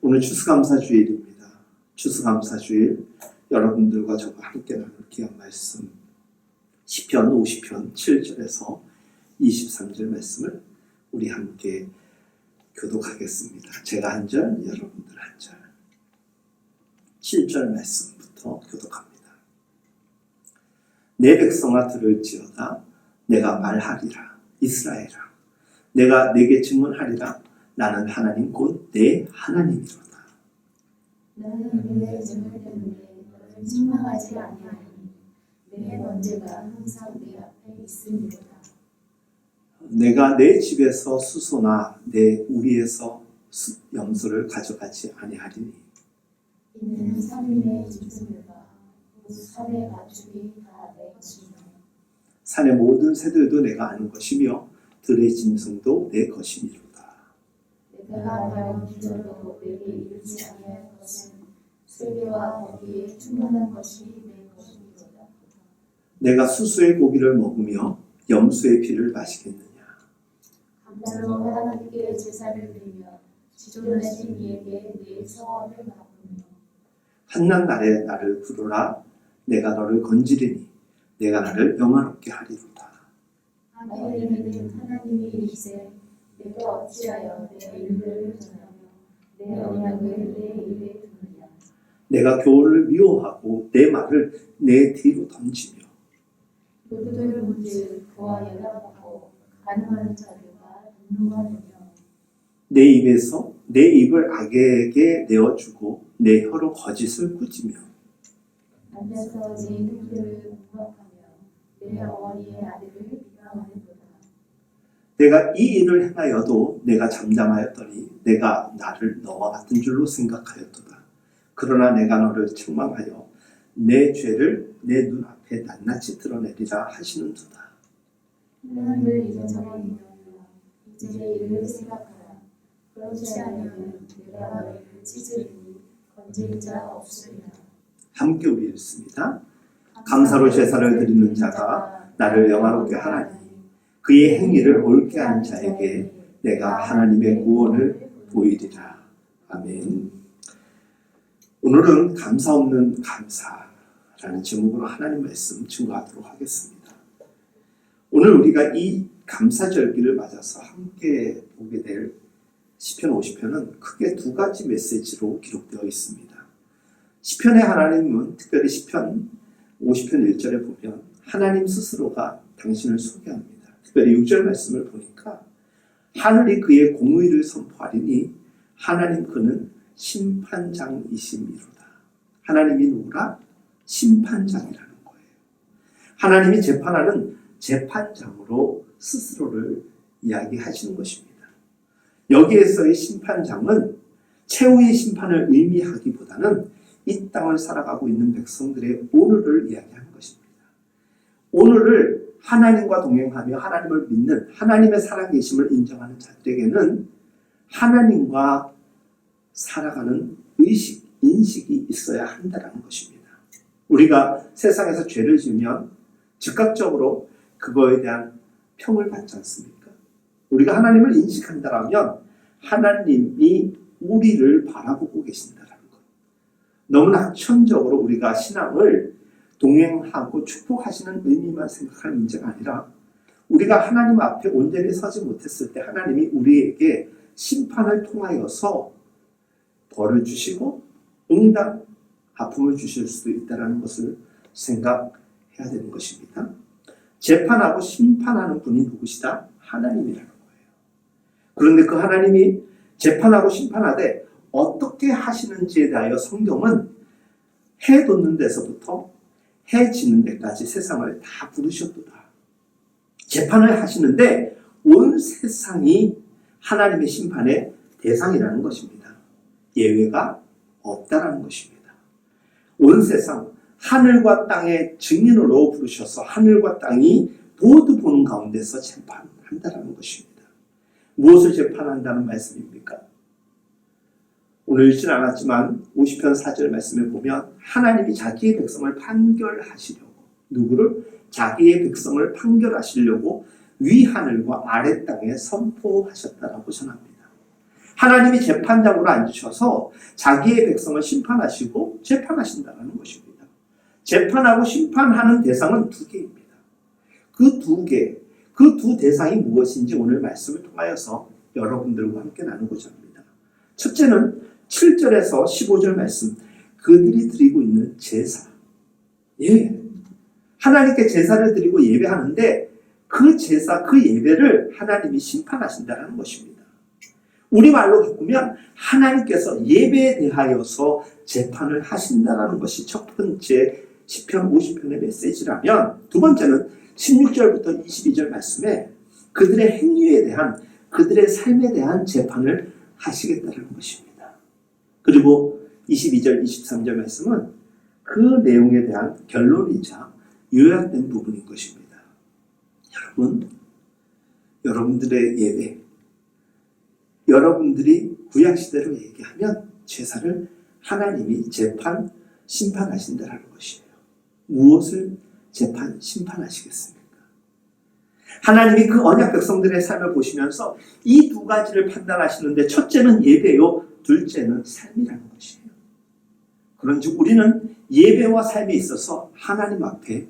오늘 추수감사주일입니다. 추수감사주일 여러분들과 저와 함께 나눌 귀한 말씀 시편 50편 7절에서 23절 말씀을 우리 함께 교독하겠습니다. 제가 한 절, 여러분들 한 절. 7절 말씀부터 교독합니다. 내 백성아 들을지어다. 내가 말하리라. 이스라엘아, 내가 내게 증언하리라. 나는 하나님 곧 내 하나님이로다. 나는 내 증언 때문에 너를 책망하지 아니하니 내 번제가 항상 내 앞에 있음이로다. 내가 내 집에서 수소나 내 우리에서 염소를 가져가지 아니하리니 이는 산림의 짐승들과 그 산의 가축이 다 내 것이며 산의 모든 새들도 내가 아는 것이며 들의 짐승도 내 것이미로다. 내가 배운 기절로 내게 이르지 아니할 것은 세계와 거기에 충만한 것이 내 것이미로다. 내가 수수의 고기를 먹으며 염소의 피를 마시겠느냐. 감사로 하나님께 제사를 드리며 지존하신 이에게 내 성원을 바꾸며 한낱 날에 나를 부르라. 내가 너를 건지리니 내가 나를 영화롭게 하리로다. 하나님은 하나님이 이르시되 내가 어찌하여 내 일을 전하며 내 언약을 내 입에 두느냐. 내가 교훈을 미워하고 내 말을 내 뒤로 던지며 모두들 문즉 그와 연합하고 가능한 자들과 분노가 되며 내 입에서 내 입을 악에게 내어주고 내 혀로 거짓을 꾸짖며 앉아서 내 형제를 공격하며 내 어머니의 아들을 비방하는도다. 내가 이 일을 행하여도 내가 잠잠하였더니 내가 나를 너와 같은 줄로 생각하였도다. 그러나 내가 너를 책망하여 내 죄를 내 눈앞에 낱낱이 드러내리라 하시는도다. 하나님을 잊어버리며 이제 이를 생각하라. 그렇지 않으면 내가 너를 찢으리니 건질 자 없으리라. 함께 우리 읽습니다. 감사로 제사를 드리는 자가 나를 영화롭게 하나니 그의 행위를 옳게 하는 자에게 내가 하나님의 구원을 보이리라. 아멘. 오늘은 감사 없는 감사라는 제목으로 하나님 말씀 증거하도록 하겠습니다. 오늘 우리가 이 감사절기를 맞아서 함께 보게 될 시편 50편은 크게 두 가지 메시지로 기록되어 있습니다. 시편의 하나님은 특별히 시편 50편 1절에 보면 하나님 스스로가 당신을 소개합니다. 특별히 6절 말씀을 보니까 하늘이 그의 공의를 선포하리니 하나님 그는 심판장이심이로다. 하나님이 누구라? 심판장이라는 거예요. 하나님이 재판하는 재판장으로 스스로를 이야기하시는 것입니다. 여기에서의 심판장은 최후의 심판을 의미하기보다는 이 땅을 살아가고 있는 백성들의 오늘을 이야기하는 것입니다. 오늘을 하나님과 동행하며 하나님을 믿는 하나님의 살아계심을 인정하는 자들에게는 하나님과 살아가는 의식, 인식이 있어야 한다는 것입니다. 우리가 세상에서 죄를 지으면 즉각적으로 그거에 대한 평을 받지 않습니까? 우리가 하나님을 인식한다면 하나님이 우리를 바라보고 계신다는 것. 너무나 학천적으로 우리가 신앙을 동행하고 축복하시는 의미만 생각하는 문제가 아니라 우리가 하나님 앞에 온전히 서지 못했을 때 하나님이 우리에게 심판을 통하여서 벌을 주시고 응당 아픔을 주실 수도 있다는 것을 생각해야 되는 것입니다. 재판하고 심판하는 분이 누구시다? 하나님이라는 거예요. 그런데 그 하나님이 재판하고 심판하되 어떻게 하시는지에 대하여 성경은 해 돋는 데서부터 해 지는 데까지 세상을 다 부르셨도다. 재판을 하시는데 온 세상이 하나님의 심판의 대상이라는 것입니다. 예외가 없다라는 것입니다. 온 세상 하늘과 땅의 증인으로 부르셔서 하늘과 땅이 모두 보는 가운데서 재판한다라는 것입니다. 무엇을 재판한다는 말씀입니까? 오늘 읽지는 않았지만 50편 4절 말씀에 보면 하나님이 자기의 백성을 판결하시려고 누구를? 자기의 백성을 판결하시려고 위 하늘과 아래 땅에 선포하셨다라고 전합니다. 하나님이 재판장으로 앉으셔서 자기의 백성을 심판하시고 재판하신다는 것입니다. 재판하고 심판하는 대상은 두 개입니다. 그 두 대상이 무엇인지 오늘 말씀을 통하여서 여러분들과 함께 나누고자 합니다. 첫째는 7절에서 15절 말씀, 그들이 드리고 있는 제사. 예, 하나님께 제사를 드리고 예배하는데 그 제사, 그 예배를 하나님이 심판하신다는 것입니다. 우리말로 바꾸면 하나님께서 예배에 대하여서 재판을 하신다는 것이 첫 번째 시편 50편의 메시지라면, 두 번째는 16절부터 22절 말씀에 그들의 행위에 대한, 그들의 삶에 대한 재판을 하시겠다는 것입니다. 그리고 22절, 23절 말씀은 그 내용에 대한 결론이자 요약된 부분인 것입니다. 여러분, 여러분들의 예배, 여러분들이 구약시대로 얘기하면 제사를 하나님이 재판, 심판하신다는 것이에요. 무엇을 재판, 심판하시겠습니까? 하나님이 그 언약 백성들의 삶을 보시면서 이 두 가지를 판단하시는데, 첫째는 예배요, 둘째는 삶이라는 것이에요. 그런즉 우리는 예배와 삶에 있어서 하나님 앞에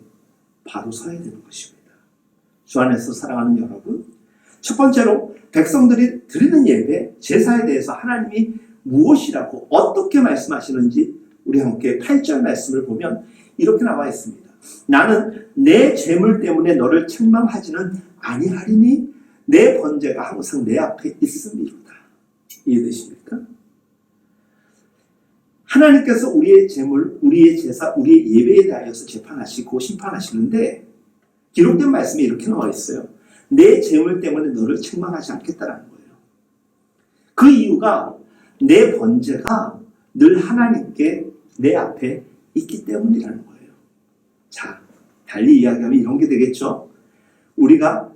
바로 서야 되는 것입니다. 주 안에서 사랑하는 여러분, 첫 번째로 백성들이 드리는 예배, 제사에 대해서 하나님이 무엇이라고 어떻게 말씀하시는지 우리 함께 8절 말씀을 보면 이렇게 나와 있습니다. 나는 내 재물 때문에 너를 책망하지는 아니하리니 내 번제가 항상 내 앞에 있음이로다. 이해되십니까? 하나님께서 우리의 재물, 우리의 제사, 우리의 예배에 대하여서 재판하시고 심판하시는데, 기록된 말씀에 이렇게 나와 있어요. 내 재물 때문에 너를 책망하지 않겠다라는 거예요. 그 이유가 내 번제가 늘 하나님께 내 앞에 있기 때문이라는 거예요. 자, 달리 이야기하면 이런 게 되겠죠. 우리가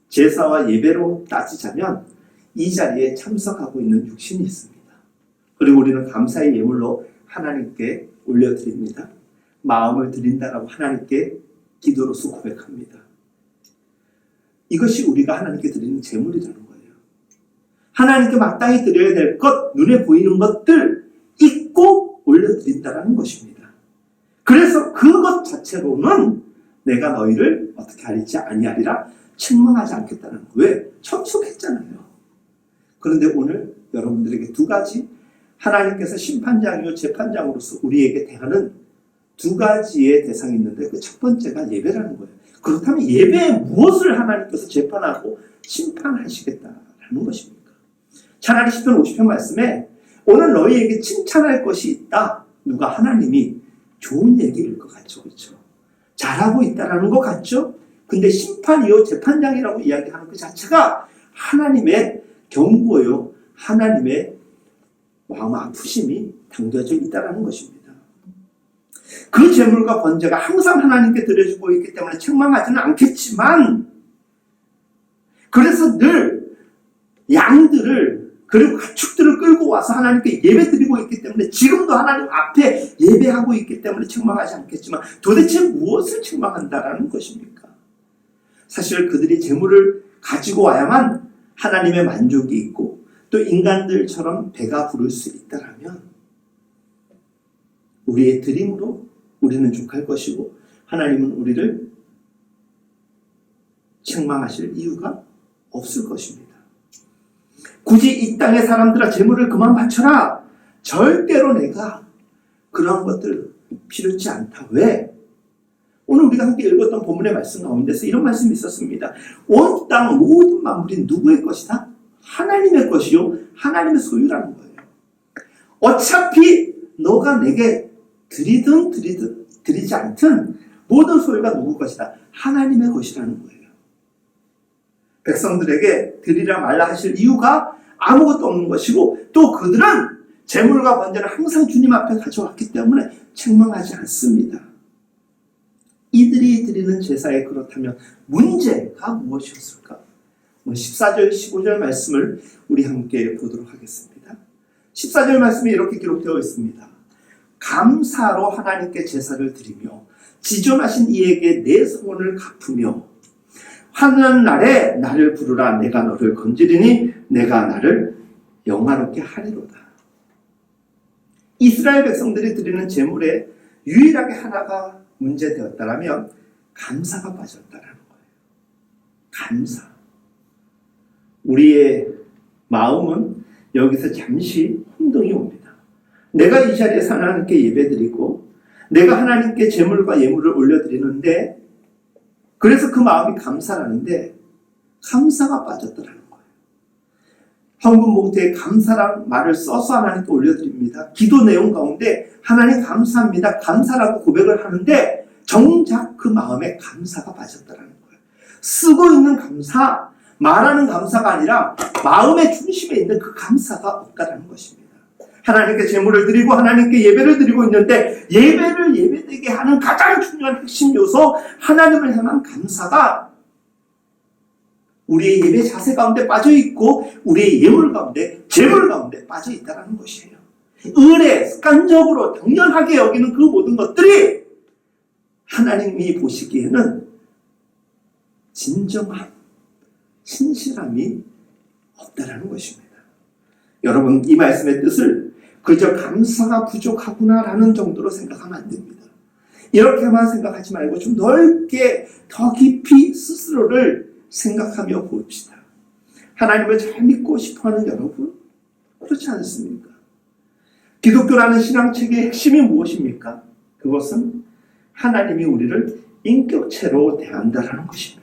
제사와 예배로 따지자면 이 자리에 참석하고 있는 육신이 있습니다. 그리고 우리는 감사의 예물로 하나님께 올려드립니다. 마음을 드린다라고 하나님께 기도로서 고백합니다. 이것이 우리가 하나님께 드리는 제물이라는 거예요. 하나님께 마땅히 드려야 될 것, 눈에 보이는 것들 잊고 올려드린다는 것입니다. 그래서 그것 자체로는 내가 너희를 어떻게 하리지 아니하리라, 책망하지 않겠다는 거예요. 왜? 참석했잖아요. 그런데 오늘 여러분들에게 두 가지, 하나님께서 심판장이요 재판장으로서 우리에게 대하는 두 가지의 대상이 있는데, 그 첫 번째가 예배라는 거예요. 그렇다면 예배에 무엇을 하나님께서 재판하고 심판하시겠다라는 것입니까? 차라리 시편 50편 말씀에 오늘 너희에게 칭찬할 것이 있다. 누가? 하나님이. 좋은 얘기일 것 같죠. 그렇죠? 잘하고 있다라는 것 같죠? 근데 심판이요 재판장이라고 이야기하는 그 자체가 하나님의 경고요, 하나님의 마음 아프심이 담겨져 있다는 것입니다. 그 제물과 번제가 항상 하나님께 드려지고 있기 때문에 책망하지는 않겠지만, 그래서 늘 양들을 그리고 가축들을 끌고 와서 하나님께 예배드리고 있기 때문에, 지금도 하나님 앞에 예배하고 있기 때문에 책망하지 않겠지만, 도대체 무엇을 책망한다라는 것입니까? 사실 그들이 제물을 가지고 와야만 하나님의 만족이 있고 또 인간들처럼 배가 부를 수 있다라면 우리의 드림으로 우리는 족할 것이고, 하나님은 우리를 책망하실 이유가 없을 것입니다. 굳이 이 땅의 사람들아 제물을 그만 바쳐라, 절대로 내가 그런 것들 필요치 않다. 왜? 오늘 우리가 함께 읽었던 본문의 말씀 가운데서 이런 말씀이 있었습니다. 온 땅 모든 만물이 누구의 것이다? 하나님의 것이요, 하나님의 소유라는 거예요. 어차피 너가 내게 드리든 드리지 않든 모든 소유가 누구 것이다? 하나님의 것이라는 거예요. 백성들에게 드리라 말라 하실 이유가 아무것도 없는 것이고, 또 그들은 제물과 번제를 항상 주님 앞에 가져왔기 때문에 책망하지 않습니다. 이들이 드리는 제사에 그렇다면 문제가 무엇이었을까? 오늘 14절, 15절 말씀을 우리 함께 보도록 하겠습니다. 14절 말씀에 이렇게 기록되어 있습니다. 감사로 하나님께 제사를 드리며 지존하신 이에게 내 소원을 갚으며 하는 날에 나를 부르라, 내가 너를 건지리니 내가 나를 영화롭게 하리로다. 이스라엘 백성들이 드리는 제물에 유일하게 하나가 문제되었다라면 감사가 빠졌다라는 거예요. 감사. 우리의 마음은 여기서 잠시 혼동이 옵니다. 내가 이 자리에서 하나님께 예배드리고 내가 하나님께 제물과 예물을 올려드리는데 그래서 그 마음이 감사라는데 감사가 빠졌다라는 거예요. 헌금 봉투에 감사란 말을 써서 하나님께 올려드립니다. 기도 내용 가운데 하나님 감사합니다. 감사라고 고백을 하는데 정작 그 마음에 감사가 빠졌다라는 거예요. 쓰고 있는 감사, 말하는 감사가 아니라 마음의 중심에 있는 그 감사가 없다라는 것입니다. 하나님께 제물을 드리고 하나님께 예배를 드리고 있는데 예배를 예배되게 하는 가장 중요한 핵심 요소 하나님을 향한 감사가 우리의 예배 자세 가운데 빠져있고 우리의 예물 가운데 제물 가운데 빠져있다는 것이에요. 의례, 습관적으로 당연하게 여기는 그 모든 것들이 하나님이 보시기에는 진정한 신실함이 없다라는 것입니다. 여러분 이 말씀의 뜻을 그저 감사가 부족하구나라는 정도로 생각하면 안 됩니다. 이렇게만 생각하지 말고 좀 넓게 더 깊이 스스로를 생각하며 봅시다. 하나님을 잘 믿고 싶어하는 여러분 그렇지 않습니까? 기독교라는 신앙책의 핵심이 무엇입니까? 그것은 하나님이 우리를 인격체로 대한다라는 것입니다.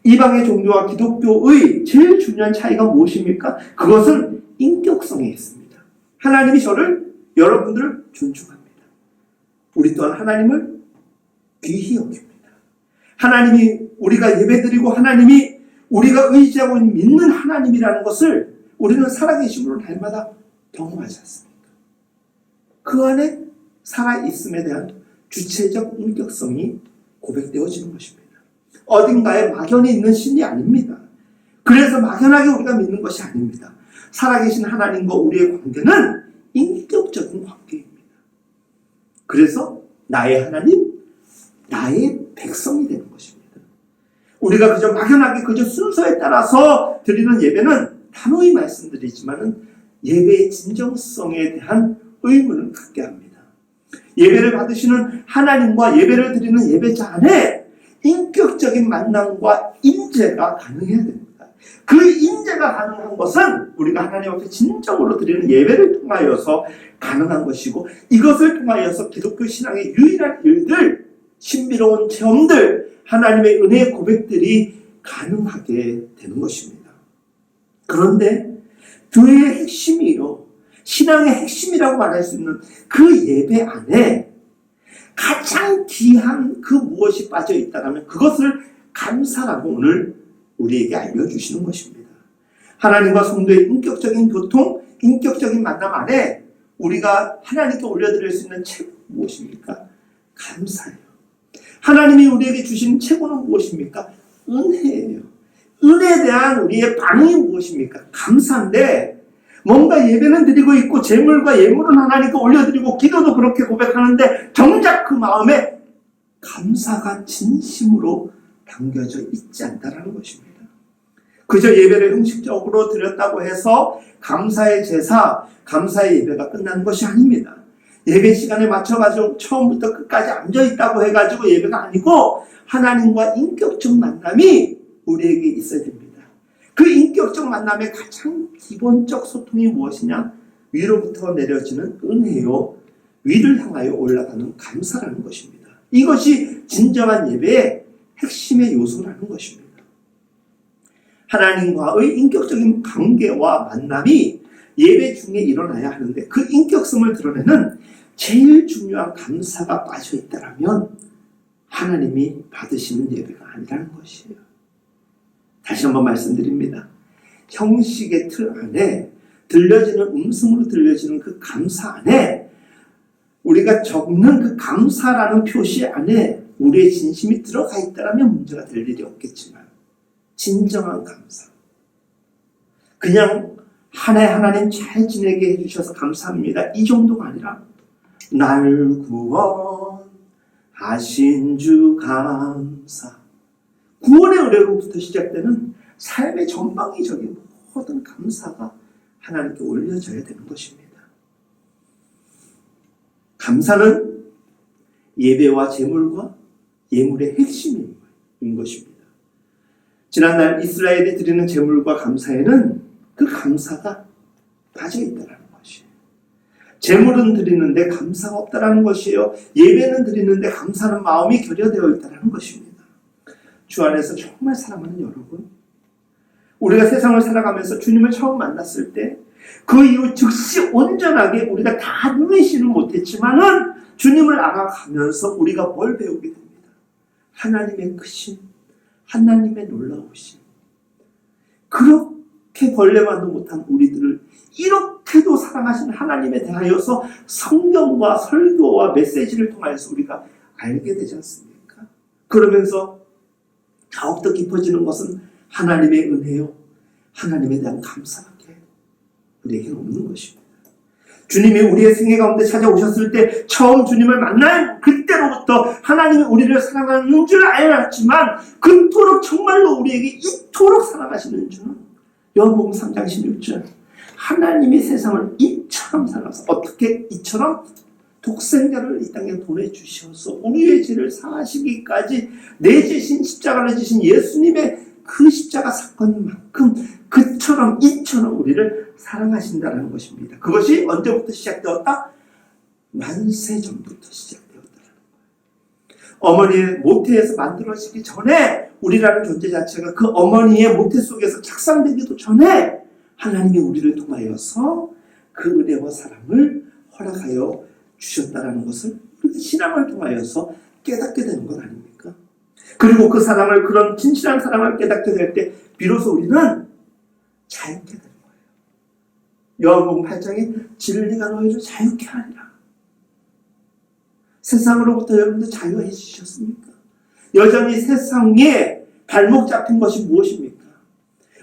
이방의 종교와 기독교의 제일 중요한 차이가 무엇입니까? 그것은 인격성에 있습니다. 하나님이 저를 여러분들을 존중합니다. 우리 또한 하나님을 귀히 여깁니다. 하나님이 우리가 예배드리고 하나님이 우리가 의지하고 믿는 하나님이라는 것을 우리는 살아계심으로 날마다 경험하지 않습니까? 그 안에 살아있음에 대한 주체적 인격성이 고백되어지는 것입니다. 어딘가에 막연히 있는 신이 아닙니다. 그래서 막연하게 우리가 믿는 것이 아닙니다. 살아계신 하나님과 우리의 관계는 인격적인 관계입니다. 그래서 나의 하나님, 나의 백성이 되는 것입니다. 우리가 그저 막연하게 그저 순서에 따라서 드리는 예배는 단호히 말씀드리지만은 예배의 진정성에 대한 의문을 갖게 합니다. 예배를 받으시는 하나님과 예배를 드리는 예배자 안에 인격적인 만남과 임재가 가능해야 됩니다. 그 임재가 가능한 것은 우리가 하나님 앞에 진정으로 드리는 예배를 통하여서 가능한 것이고 이것을 통하여서 기독교 신앙의 유일한 일들, 신비로운 체험들, 하나님의 은혜의 고백들이 가능하게 되는 것입니다. 그런데 교회의 핵심이요, 신앙의 핵심이라고 말할 수 있는 그 예배 안에 가장 귀한 그 무엇이 빠져 있다면 그것을 감사라고 오늘 우리에게 알려주시는 것입니다. 하나님과 성도의 인격적인 교통, 인격적인 만남 안에 우리가 하나님께 올려드릴 수 있는 책은 무엇입니까? 감사예요. 하나님이 우리에게 주신 책은 무엇입니까? 은혜예요. 은혜에 대한 우리의 반응이 무엇입니까? 감사인데 뭔가 예배는 드리고 있고 제물과 예물은 하나님께 올려드리고 기도도 그렇게 고백하는데 정작 그 마음에 감사가 진심으로 담겨져 있지 않다는 것입니다. 그저 예배를 형식적으로 드렸다고 해서 감사의 제사, 감사의 예배가 끝나는 것이 아닙니다. 예배 시간에 맞춰가지고 처음부터 끝까지 앉아있다고 해가지고 예배가 아니고 하나님과 인격적 만남이 우리에게 있어야 됩니다. 그 인격적 만남의 가장 기본적 소통이 무엇이냐? 위로부터 내려지는 은혜요, 위를 향하여 올라가는 감사라는 것입니다. 이것이 진정한 예배의 핵심의 요소라는 것입니다. 하나님과의 인격적인 관계와 만남이 예배 중에 일어나야 하는데 그 인격성을 드러내는 제일 중요한 감사가 빠져 있다면 하나님이 받으시는 예배가 아니라는 것이에요. 다시 한번 말씀드립니다. 형식의 틀 안에 들려지는 음성으로 들려지는 그 감사 안에 우리가 적는 그 감사라는 표시 안에 우리의 진심이 들어가 있다면 문제가 될 일이 없겠지만 진정한 감사, 그냥 한 해 하나님 잘 지내게 해주셔서 감사합니다 이 정도가 아니라 날 구원하신 주 감사, 구원의 의뢰로부터 시작되는 삶의 전방위적인 모든 감사가 하나님께 올려져야 되는 것입니다. 감사는 예배와 제물과 예물의 핵심인 것입니다. 지난날 이스라엘이 드리는 제물과 감사에는 그 감사가 빠져있다는 것이에요. 제물은 드리는데 감사가 없다는 것이에요. 예배는 드리는데 감사는 마음이 결여되어 있다는 것입니다. 주 안에서 정말 사랑하는 여러분, 우리가 세상을 살아가면서 주님을 처음 만났을 때 그 이후 즉시 온전하게 우리가 다 누리지는 못했지만은 주님을 알아가면서 우리가 뭘 배우게 됩니다. 하나님의 크심, 하나님의 놀라우심. 그렇게 벌레만도 못한 우리들을 이렇게도 사랑하시는 하나님에 대하여서 성경과 설교와 메시지를 통하여서 우리가 알게 되지 않습니까? 그러면서 더욱더 깊어지는 것은 하나님의 은혜요, 하나님에 대한 감사밖에 우리에게는 없는 것입니다. 주님이 우리의 생애 가운데 찾아오셨을 때 처음 주님을 만난 그때로부터 하나님이 우리를 사랑하는 줄 알았지만 그토록 정말로 우리에게 이토록 사랑하시는 주는 요한복음 3장 16절 하나님이 세상을 이처럼 사랑하사 어떻게 이처럼 독생자를 이 땅에 보내주셔서 우리의 죄를 사하시기까지 내지신 십자가를 지신 예수님의 그 십자가 사건만큼 그처럼 이처럼 우리를 사랑하신다는 것입니다. 그것이 언제부터 시작되었다? 만세 전부터 시작되었다는 거예요. 어머니의 모태에서 만들어지기 전에 우리라는 존재 자체가 그 어머니의 모태 속에서 착상되기도 전에 하나님이 우리를 통하여서 그 은혜와 사랑을 허락하여 주셨다는 것을 우리가 신앙을 통하여서 깨닫게 되는 건 아닙니까? 그리고 그 사랑을, 그런 진실한 사랑을 깨닫게 될 때 비로소 우리는 자유케 되는 거예요. 요한복음 8장에 진리가 너희를 자유케 하리라. 세상으로부터 여러분들 자유해 주셨습니까? 여전히 세상에 발목 잡힌 것이 무엇입니까?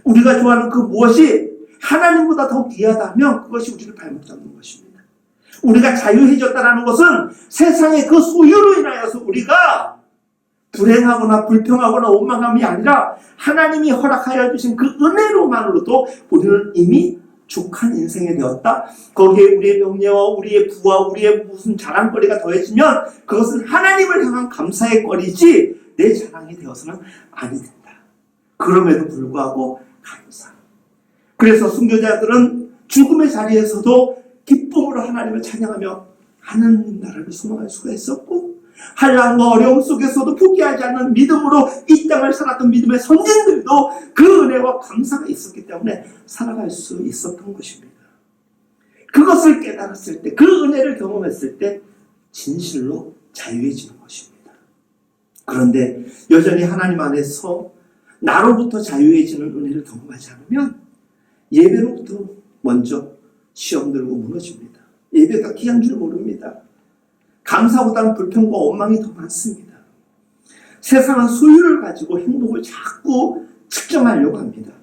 우리가 좋아하는 그 무엇이 하나님보다 더 귀하다면 그것이 우리를 발목 잡는 것입니다. 우리가 자유해졌다는 것은 세상의 그 소유로 인하여서 우리가 불행하거나 불평하거나 원망함이 아니라 하나님이 허락하여 주신 그 은혜로만으로도 우리는 이미 족한 인생이 되었다. 거기에 우리의 명예와 우리의 부와 우리의 무슨 자랑거리가 더해지면 그것은 하나님을 향한 감사의 거리지 내 자랑이 되어서는 아니 된다. 그럼에도 불구하고 감사. 그래서 순교자들은 죽음의 자리에서도 기쁨으로 하나님을 찬양하며 하나님 나라를 소망할 수가 있었고 한란과 어려움 속에서도 포기하지 않는 믿음으로 이 땅을 살았던 믿음의 선진들도 그 은혜와 감사가 있었기 때문에 살아갈 수 있었던 것입니다. 그것을 깨달았을 때, 그 은혜를 경험했을 때 진실로 자유해지는 것입니다. 그런데 여전히 하나님 안에서 나로부터 자유해지는 은혜를 경험하지 않으면 예배로부터 먼저 시험 들고 무너집니다. 예배가 귀한 줄 모릅니다. 감사보다는 불평과 원망이 더 많습니다. 세상은 소유를 가지고 행복을 자꾸 측정하려고 합니다.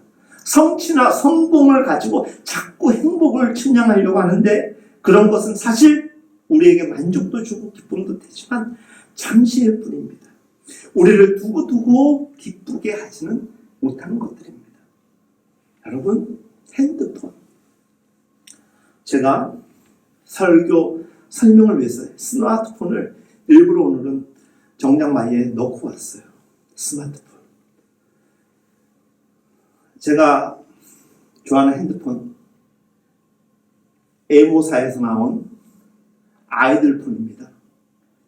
성취나 성공을 가지고 자꾸 행복을 측량하려고 하는데 그런 것은 사실 우리에게 만족도 주고 기쁨도 되지만 잠시일 뿐입니다. 우리를 두고두고 기쁘게 하지는 못하는 것들입니다. 여러분, 핸드폰. 제가 설명을 위해서 스마트폰을 일부러 오늘은 정장마이에 넣고 왔어요. 스마트폰. 제가 좋아하는 핸드폰 에모사에서 나온 아이들 폰입니다.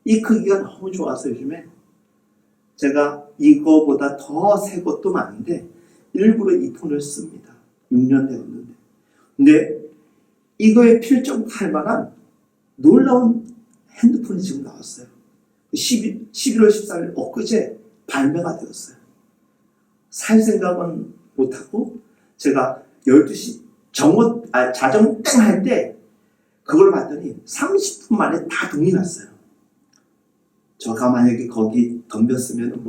이 크기가 너무 좋아서 요즘에 제가 이거보다 더 새 것도 많은데 일부러 이 폰을 씁니다. 6년 되었는데. 근데 이거에 필적할 만한 놀라운 핸드폰이 지금 나왔어요. 11월 14일 엊그제 발매가 되었어요. 살 생각은 못하고 제가 12시 자정 땡 할 때 그걸 봤더니 30분 만에 다 동이 났어요. 제가 만약에 거기 덤볐으면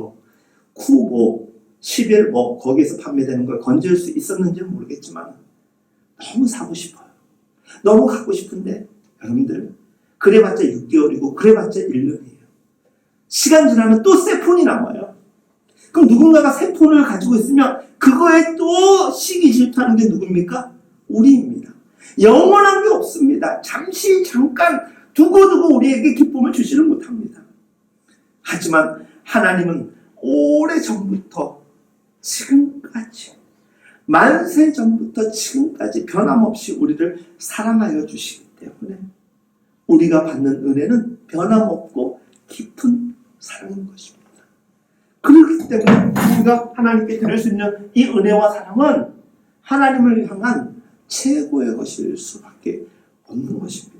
쿠 11 거기에서 판매되는 걸 건질 수 있었는지는 모르겠지만 너무 사고 싶어요. 너무 갖고 싶은데 여러분들 그래봤자 6개월이고 그래봤자 1년이에요. 시간 지나면 또 새 폰이 나와요. 그럼 누군가가 새 폰을 가지고 있으면 그거에 또 시기 질투하는 게 누굽니까? 우리입니다. 영원한 게 없습니다. 잠시 잠깐 두고두고 우리에게 기쁨을 주지를 못합니다. 하지만 하나님은 오래전부터 지금까지, 만세 전부터 지금까지 변함없이 우리를 사랑하여 주시기 때문에 우리가 받는 은혜는 변함없고 깊은 사랑인 것입니다. 그렇기 때문에 우리가 하나님께 드릴 수 있는 이 은혜와 사랑은 하나님을 향한 최고의 것일 수밖에 없는 것입니다.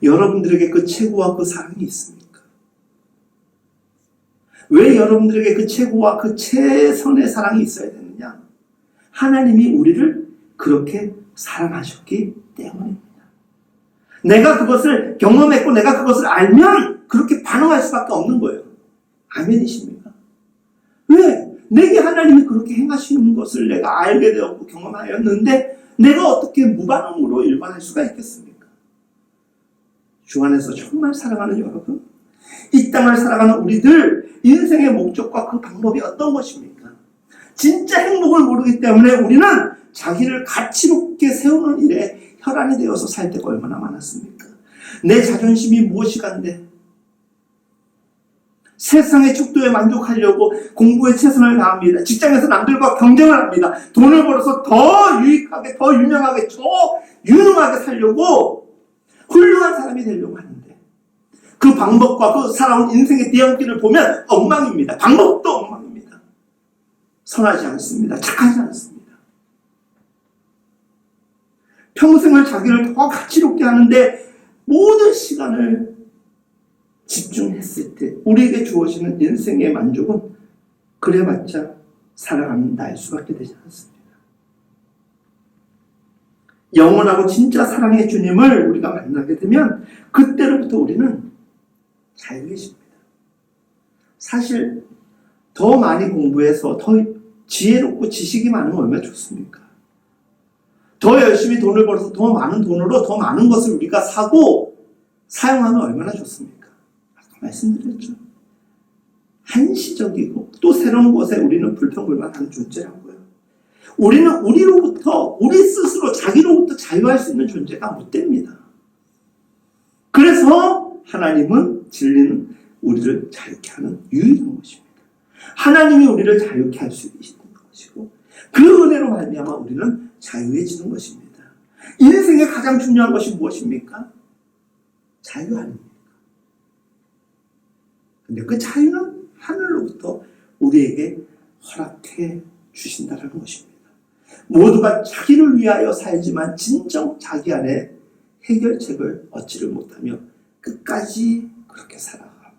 여러분들에게 그 최고와 그 사랑이 있습니까? 왜 여러분들에게 그 최고와 그 최선의 사랑이 있어야 되느냐? 하나님이 우리를 그렇게 사랑하셨기 때문입니다. 내가 그것을 경험했고 내가 그것을 알면 그렇게 반응할 수밖에 없는 거예요. 아멘이십니까? 왜? 내게 하나님이 그렇게 행하시는 것을 내가 알게 되었고 경험하였는데 내가 어떻게 무반응으로 일관할 수가 있겠습니까? 주 안에서 정말 사랑하는 여러분, 이 땅을 살아가는 우리들 인생의 목적과 그 방법이 어떤 것입니까? 진짜 행복을 모르기 때문에 우리는 자기를 가치롭게 세우는 일에 혈안이 되어서 살 때가 얼마나 많았습니까? 내 자존심이 무엇이간데 세상의 척도에 만족하려고 공부에 최선을 다합니다. 직장에서 남들과 경쟁을 합니다. 돈을 벌어서 더 유익하게, 더 유명하게, 더 유능하게 살려고 훌륭한 사람이 되려고 하는데 그 방법과 그 살아온 인생의 뒤안길을 보면 엉망입니다. 방법도 엉망입니다. 선하지 않습니다. 착하지 않습니다. 평생을 자기를 더 가치롭게 하는데 모든 시간을 집중했을 때 우리에게 주어지는 인생의 만족은 그래봤자 살아가는 나일 수밖에 되지 않습니다. 영원하고 진짜 사랑의 주님을 우리가 만나게 되면 그때로부터 우리는 자유해집니다. 사실 더 많이 공부해서 더 지혜롭고 지식이 많으면 얼마나 좋습니까? 더 열심히 돈을 벌어서 더 많은 돈으로 더 많은 것을 우리가 사고 사용하면 얼마나 좋습니까? 아까 말씀드렸죠. 한시적이고 또 새로운 것에 우리는 불평불만하는 존재라고요. 우리는 우리로부터, 우리 스스로 자기로부터 자유할 수 있는 존재가 못 됩니다. 그래서 하나님은 진리는 우리를 자유케 하는 유일한 것입니다. 하나님이 우리를 자유케 할 수 있는 것이고 그 은혜로 말미암아 우리는 자유해지는 것입니다. 인생의 가장 중요한 것이 무엇입니까? 자유 아닙니까? 근데 그 자유는 하늘로부터 우리에게 허락해 주신다는 것입니다. 모두가 자기를 위하여 살지만 진정 자기 안에 해결책을 얻지를 못하며 끝까지 그렇게 살아갑니다.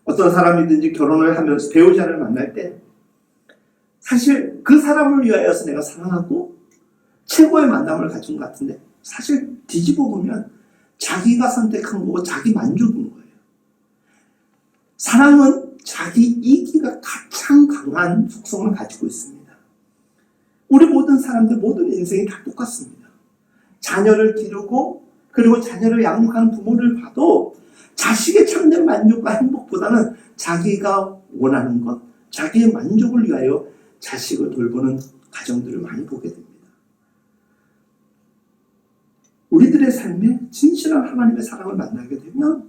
어떤 사람이든지 결혼을 하면서 배우자를 만날 때 사실 그 사람을 위하여서 내가 사랑하고 최고의 만남을 가진 것 같은데 사실 뒤집어 보면 자기가 선택한 거고 자기 만족인 거예요. 사랑은 자기 이기가 가장 강한 속성을 가지고 있습니다. 우리 모든 사람들, 모든 인생이 다 똑같습니다. 자녀를 기르고 그리고 자녀를 양육하는 부모를 봐도 자식의 참된 만족과 행복보다는 자기가 원하는 것, 자기의 만족을 위하여 자식을 돌보는 가정들을 많이 보게 됩니다. 우리들의 삶에 진실한 하나님의 사랑을 만나게 되면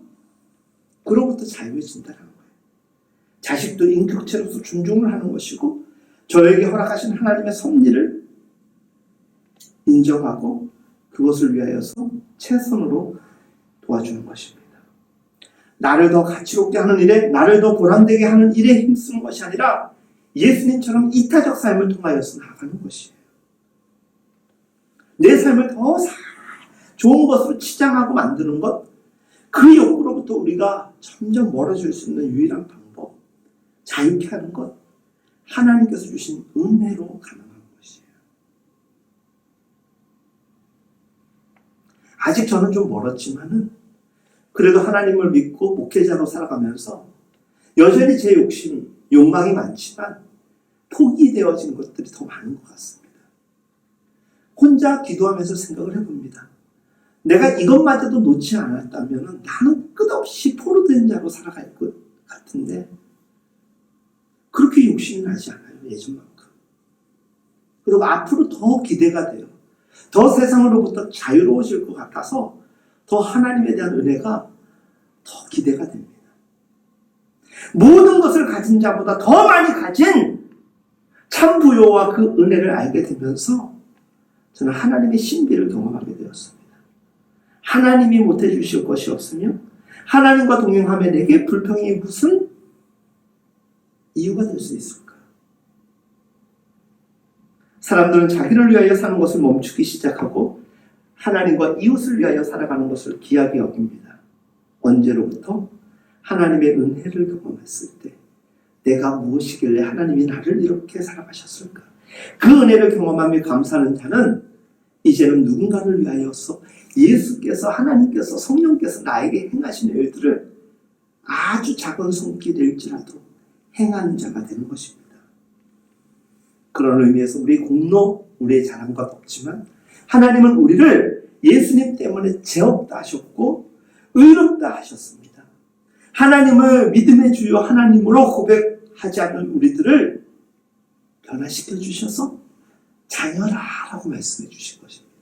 그로부터 자유해진다는 거예요. 자식도 인격체로서 존중을 하는 것이고 저에게 허락하신 하나님의 섭리를 인정하고 그것을 위하여서 최선으로 도와주는 것입니다. 나를 더 가치롭게 하는 일에, 나를 더 보람되게 하는 일에 힘쓰는 것이 아니라 예수님처럼 이타적 삶을 통하여서 나아가는 것이에요. 내 삶을 더 좋은 것으로 치장하고 만드는 것, 그 욕구로부터 우리가 점점 멀어질 수 있는 유일한 방법, 자유케 하는 것, 하나님께서 주신 은혜로 가능한 것이에요. 아직 저는 좀 멀었지만은 그래도 하나님을 믿고 목회자로 살아가면서 여전히 제 욕망이 많지만 포기되어진 것들이 더 많은 것 같습니다. 혼자 기도하면서 생각을 해봅니다. 내가 이것마저도 놓지 않았다면 나는 끝없이 포로된 자로 살아갈 것 같은데 그렇게 욕심이 나지 않아요. 예전만큼. 그리고 앞으로 더 기대가 돼요. 더 세상으로부터 자유로워질 것 같아서 더 하나님에 대한 은혜가 더 기대가 됩니다. 모든 것을 가진 자보다 더 많이 가진 참 부요와 그 은혜를 알게 되면서 저는 하나님의 신비를 경험하게 되었습니다. 하나님이 못해 주실 것이 없으며 하나님과 동행하며 내게 불평이 무슨 이유가 될 수 있을까? 사람들은 자기를 위하여 사는 것을 멈추기 시작하고 하나님과 이웃을 위하여 살아가는 것을 귀하게 여깁니다. 언제로부터? 하나님의 은혜를 경험했을 때 내가 무엇이길래 하나님이 나를 이렇게 사랑하셨을까? 그 은혜를 경험하며 감사하는 자는 이제는 누군가를 위하여서 예수께서 하나님께서 성령께서 나에게 행하신 일들을 아주 작은 손길일지라도 행하는 자가 되는 것입니다. 그런 의미에서 우리 공로, 우리의 자랑과 없지만 하나님은 우리를 예수님 때문에 죄 없다 하셨고 의롭다 하셨습니다. 하나님을 믿음의 주요 하나님으로 고백하지 않는 우리들을 변화시켜 주셔서 자녀라라고 말씀해 주신 것입니다.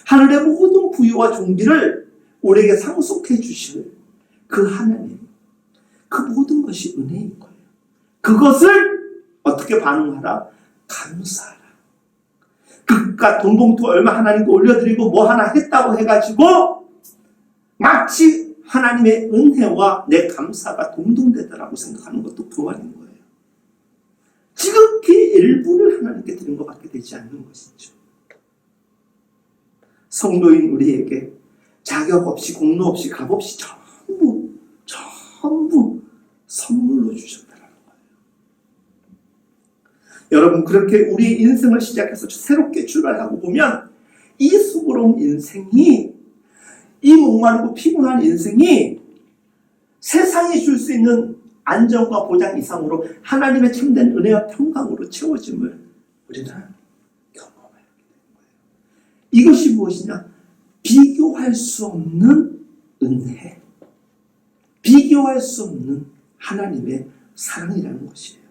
하늘의 모든 부유와 존귀를 우리에게 상속해 주실 그 하나님, 그 모든 것이 은혜인 거예요. 그것을 어떻게 반응하라? 감사하라. 그깟 돈 봉투 얼마 하나님께 올려드리고 뭐 하나 했다고 해가지고 마치 하나님의 은혜와 내 감사가 동등되더라고 생각하는 것도 교만인 거예요. 지극히 일부를 하나님께 드린 것밖에 되지 않는 것이죠. 성도인 우리에게 자격 없이 공로 없이 값 없이 전부 선물로 주셨다는 거예요. 여러분, 그렇게 우리의 인생을 시작해서 새롭게 출발하고 보면 이 수고로운 인생이, 이 목마르고 피곤한 인생이 세상이 줄 수 있는 안정과 보장 이상으로 하나님의 참된 은혜와 평강으로 채워짐을 우리는 경험하게 되는 거예요. 이것이 무엇이냐? 비교할 수 없는 은혜, 비교할 수 없는 하나님의 사랑이라는 것이에요.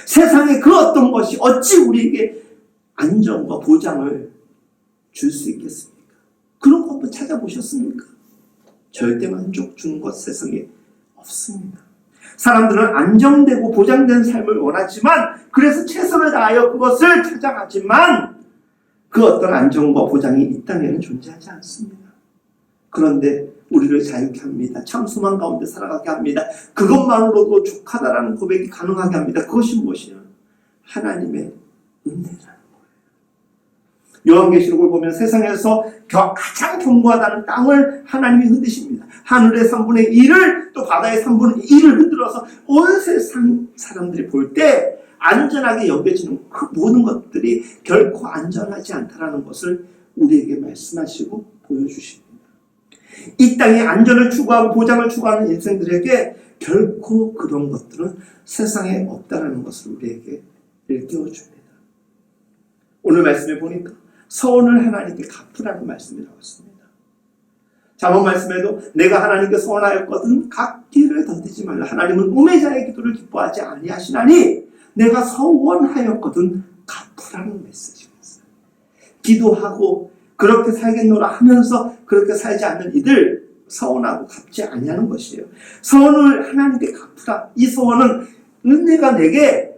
세상의 그 어떤 것이 어찌 우리에게 안정과 보장을 줄 수 있겠습니까? 그런 거 한번 찾아보셨습니까? 절대 만족 주는 것 세상에 없습니다. 사람들은 안정되고 보장된 삶을 원하지만, 그래서 최선을 다하여 그것을 찾아가지만 그 어떤 안정과 보장이 이 땅에는 존재하지 않습니다. 그런데 우리를 자유케 합니다. 참 소망 가운데 살아가게 합니다. 그것만으로도 족하다라는 고백이 가능하게 합니다. 그것이 무엇이냐? 하나님의 은혜라는 거예요. 요한계시록을 보면 세상에서 가장 견고하다는 땅을 하나님이 흔드십니다. 하늘의 3분의 1을 또 바다의 3분의 1을 흔들어서 온 세상 사람들이 볼 때 안전하게 여겨지는 그 모든 것들이 결코 안전하지 않다는 것을 우리에게 말씀하시고 보여주십니다. 이 땅에 안전을 추구하고 보장을 추구하는 인생들에게 결코 그런 것들은 세상에 없다는 것을 우리에게 일깨워줍니다. 오늘 말씀에 보니까 서원을 하나님께 갚으라는 말씀이 나왔습니다. 잠언 말씀에도 내가 하나님께 서원하였거든 갚기를 덧대지 말라. 하나님은 우매자의 기도를 기뻐하지 아니하시나니 내가 서원하였거든 갚으라는 메시지였어요. 기도하고 그렇게 살겠노라 하면서 그렇게 살지 않는 이들 서원하고 갚지 아니하는 것이에요. 서원을 하나님께 갚으라. 이 서원은 은혜가 내게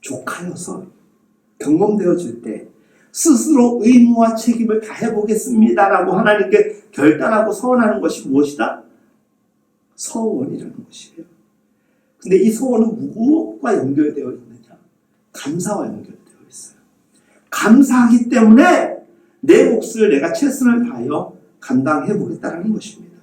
족하여서 경험되어질 때 스스로 의무와 책임을 다해보겠습니다라고 하나님께 결단하고 서원하는 것이 무엇이다? 서원이라는 것이에요. 근데 이 서원은 무엇과 연결되어 있느냐? 감사와 연결되어 있어요. 감사하기 때문에 내 몫을 내가 최선을 다하여 감당해 보겠다는 것입니다.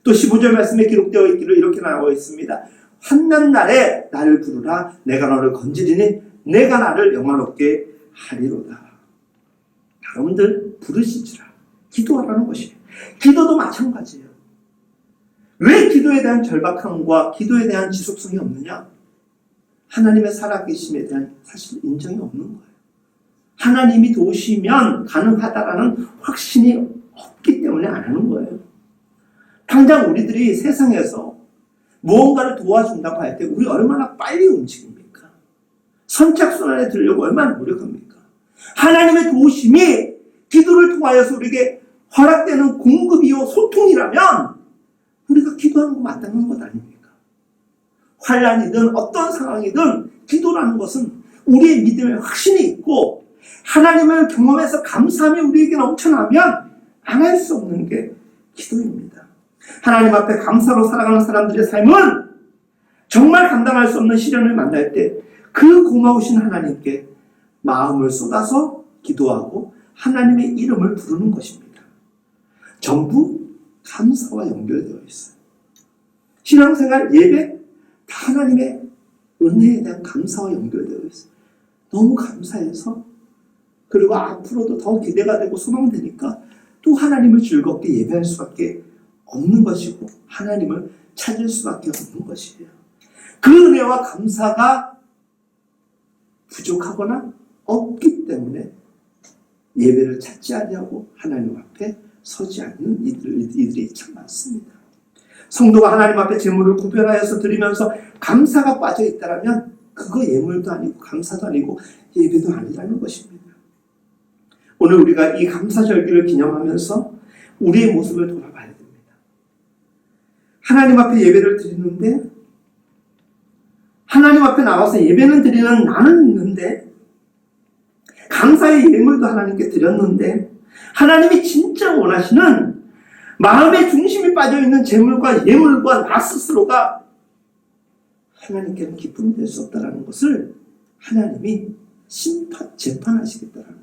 또 15절 말씀에 기록되어 있기를 이렇게 나와 있습니다. 환난 날에 나를 부르라. 내가 너를 건지리니 내가 나를 영화롭게 하리로다. 여러분들 부르시지라. 기도하라는 것이에요. 기도도 마찬가지예요. 왜 기도에 대한 절박함과 기도에 대한 지속성이 없느냐? 하나님의 살아계심에 대한 사실 인정이 없는 거예요. 하나님이 도우시면 가능하다라는 확신이 없기 때문에 안 하는 거예요. 당장 우리들이 세상에서 무언가를 도와준다고 할 때 우리 얼마나 빨리 움직입니까? 선착순 안에 들으려고 얼마나 노력합니까? 하나님의 도우심이 기도를 통하여서 우리에게 허락되는 공급이요 소통이라면 우리가 기도하는 거 마땅한 것 아닙니까? 환난이든 어떤 상황이든 기도라는 것은 우리의 믿음에 확신이 있고 하나님을 경험해서 감사함이 우리에게 넘쳐나면 안 할 수 없는 게 기도입니다. 하나님 앞에 감사로 살아가는 사람들의 삶은 정말 감당할 수 없는 시련을 만날 때 그 고마우신 하나님께 마음을 쏟아서 기도하고 하나님의 이름을 부르는 것입니다. 전부 감사와 연결되어 있어요. 신앙생활, 예배 다 하나님의 은혜에 대한 감사와 연결되어 있어요. 너무 감사해서 그리고 앞으로도 더 기대가 되고 소망되니까 또 하나님을 즐겁게 예배할 수밖에 없는 것이고 하나님을 찾을 수밖에 없는 것이에요. 그 은혜와 감사가 부족하거나 없기 때문에 예배를 찾지 아니하고 하나님 앞에 서지 않는 이들이 참 많습니다. 성도가 하나님 앞에 제물을 구별하여서 드리면서 감사가 빠져 있다면 그거 예물도 아니고 감사도 아니고 예배도 아니라는 것입니다. 오늘 우리가 이 감사절기를 기념하면서 우리의 모습을 돌아봐야 됩니다. 하나님 앞에 예배를 드리는데 하나님 앞에 나와서 예배는 드리는 나는 있는데 감사의 예물도 하나님께 드렸는데 하나님이 진짜 원하시는 마음의 중심이 빠져있는 제물과 예물과 나 스스로가 하나님께는 기쁨이 될 수 없다는 것을 하나님이 재판하시겠다는 거예요.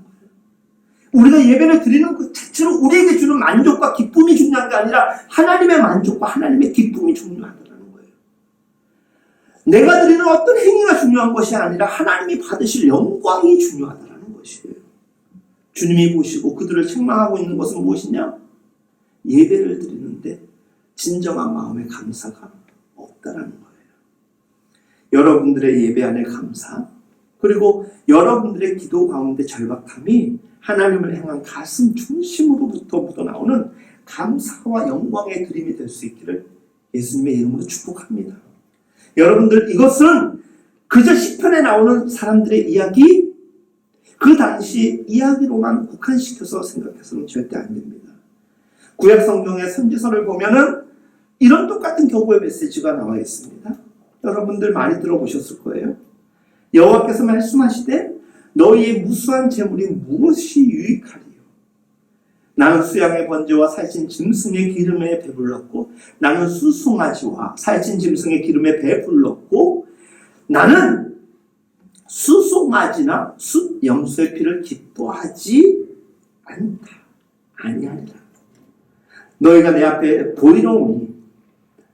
우리가 예배를 드리는 것 자체로 우리에게 주는 만족과 기쁨이 중요한 게 아니라 하나님의 만족과 하나님의 기쁨이 중요하다는 거예요. 내가 드리는 어떤 행위가 중요한 것이 아니라 하나님이 받으실 영광이 중요하다는 것이에요. 주님이 보시고 그들을 책망하고 있는 것은 무엇이냐? 예배를 드리는데 진정한 마음의 감사가 없다는 거예요. 여러분들의 예배 안에 감사, 그리고 여러분들의 기도 가운데 절박함이 하나님을 향한 가슴 중심으로부터 묻어나오는 감사와 영광의 드림이 될 수 있기를 예수님의 이름으로 축복합니다. 여러분들, 이것은 그저 시편에 나오는 사람들의 이야기, 그 당시 이야기로만 국한시켜서 생각해서는 절대 안 됩니다. 구약 성경의 선지서를 보면은 이런 똑같은 경고의 메시지가 나와 있습니다. 여러분들 많이 들어보셨을 거예요. 여호와께서 말씀하시되 너희의 무수한 재물이 무엇이 유익하리요? 나는 수양의 번제와 살찐 짐승의 기름에 배불렀고 나는 수송아지와 살찐 짐승의 기름에 배불렀고 나는 수송아지나 숫염소의 피를 기뻐하지 않다. 아니하리라. 너희가 내 앞에 보이러 오니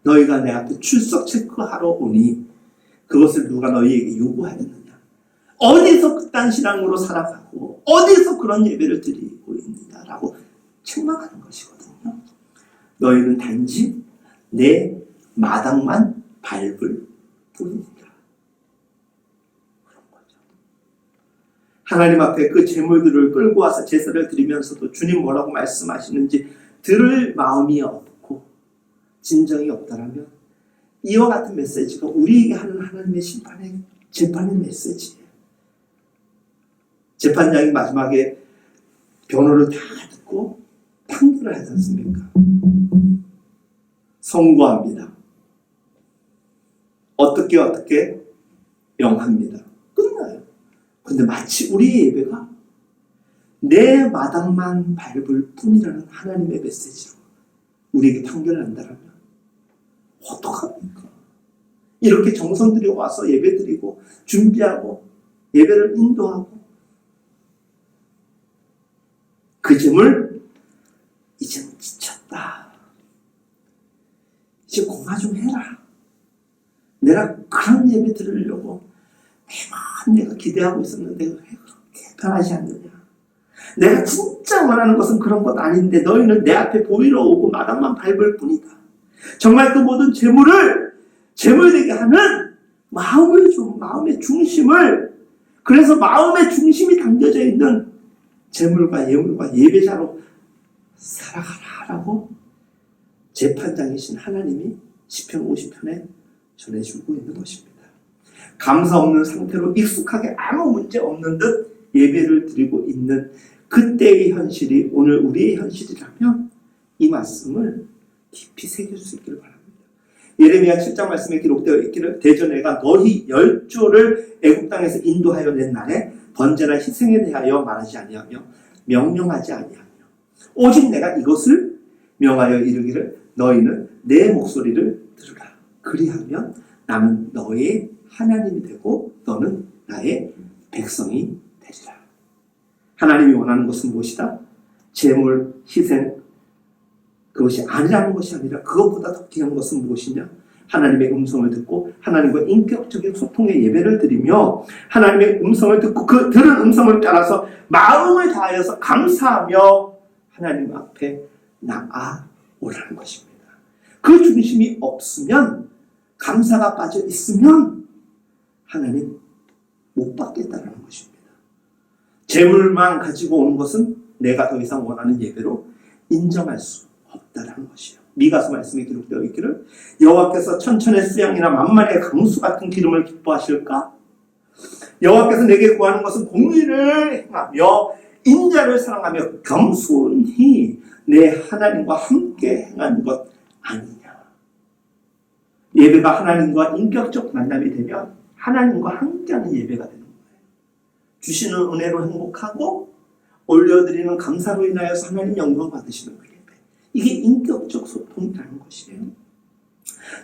너희가 내 앞에 출석 체크하러 오니 그것을 누가 너희에게 요구하였느냐? 어디서 그딴 신앙으로 살아가고 어디서 그런 예배를 드리고 있느냐라고 책망하는 것이거든요. 너희는 단지 내 마당만 밟을 뿐이다. 그런 거죠. 하나님 앞에 그 제물들을 끌고 와서 제사를 드리면서도 주님 뭐라고 말씀하시는지 들을 마음이 없고 진정이 없다라면 이와 같은 메시지가 우리에게 하는 하나님의 재판의 메시지예요. 재판장이 마지막에 변호를 다 듣고 판결을 하지 않습니까? 선고합니다. 어떻게 명합니다. 끝나요. 근데 마치 우리의 예배가 내 마당만 밟을 뿐이라는 하나님의 메시지로 우리에게 판결을 한다면 어떡합니까? 이렇게 정성 들여 와서 예배 드리고 준비하고 예배를 인도하고 그 점을 이제 지쳤다. 이제 공화 좀 해라. 내가 그런 예배 들으려고 매번 내가 기대하고 있었는데 왜 그렇게 변하지 않느냐. 내가 진짜 원하는 것은 그런 것 아닌데 너희는 내 앞에 보이러 오고 마당만 밟을 뿐이다. 정말 그 모든 재물되게 하는 마음의 중심을, 그래서 마음의 중심이 담겨져 있는 재물과 예물과 예배자로 살아가라라고 재판장이신 하나님이 시편 50편에 전해주고 있는 것입니다. 감사 없는 상태로 익숙하게 아무 문제 없는 듯 예배를 드리고 있는 그때의 현실이 오늘 우리의 현실이라면 이 말씀을 깊이 새길 수 있기를 바랍니다. 예레미야 7장 말씀에 기록되어 있기를 대전에가 너희 10조를 애굽 땅에서 인도하여 낸 날에 번제나 희생에 대하여 말하지 아니하며 명령하지 아니하며 오직 내가 이것을 명하여 이르기를 너희는 내 목소리를 들으라. 그리하면 나는 너의 하나님이 되고 너는 나의 백성이 되리라. 하나님이 원하는 것은 무엇이다? 제물, 희생, 그것이 아니라는 것이 아니라 그것보다 더 귀한 것은 무엇이냐? 하나님의 음성을 듣고 하나님과 인격적인 소통의 예배를 드리며 하나님의 음성을 듣고 그 들은 음성을 따라서 마음을 다하여서 감사하며 하나님 앞에 나아오라는 것입니다. 그 중심이 없으면, 감사가 빠져 있으면 하나님 못 받겠다는 것입니다. 재물만 가지고 온 것은 내가 더 이상 원하는 예배로 인정할 수 없다는 것이에요. 미가서 말씀에 기록되어 있기를 여호와께서 천천의 수양이나 만만의 강수 같은 기름을 기뻐하실까? 여호와께서 내게 구하는 것은 공의를 행하며 인자를 사랑하며 겸손히 내 하나님과 함께 행하는 것 아니냐. 예배가 하나님과 인격적 만남이 되면 하나님과 함께하는 예배가 되는 거예요. 주시는 은혜로 행복하고 올려드리는 감사로 인하여서 하나님 영광 받으시는 그 예배. 이게 인격적 소통이라는 것이에요.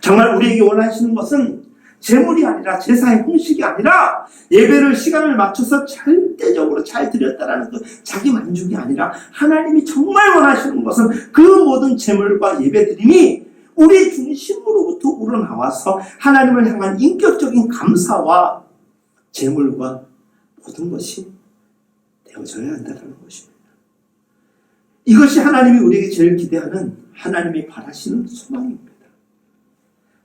정말 우리에게 원하시는 것은 재물이 아니라 제사의 형식이 아니라 예배를 시간을 맞춰서 절대적으로 잘 드렸다라는 그 자기 만족이 아니라 하나님이 정말 원하시는 것은 그 모든 재물과 예배드림이 우리 중심으로부터 우러나와서 하나님을 향한 인격적인 감사와 재물과 모든 것이 되어져야 한다는 것입니다. 이것이 하나님이 우리에게 제일 기대하는, 하나님이 바라시는 소망입니다.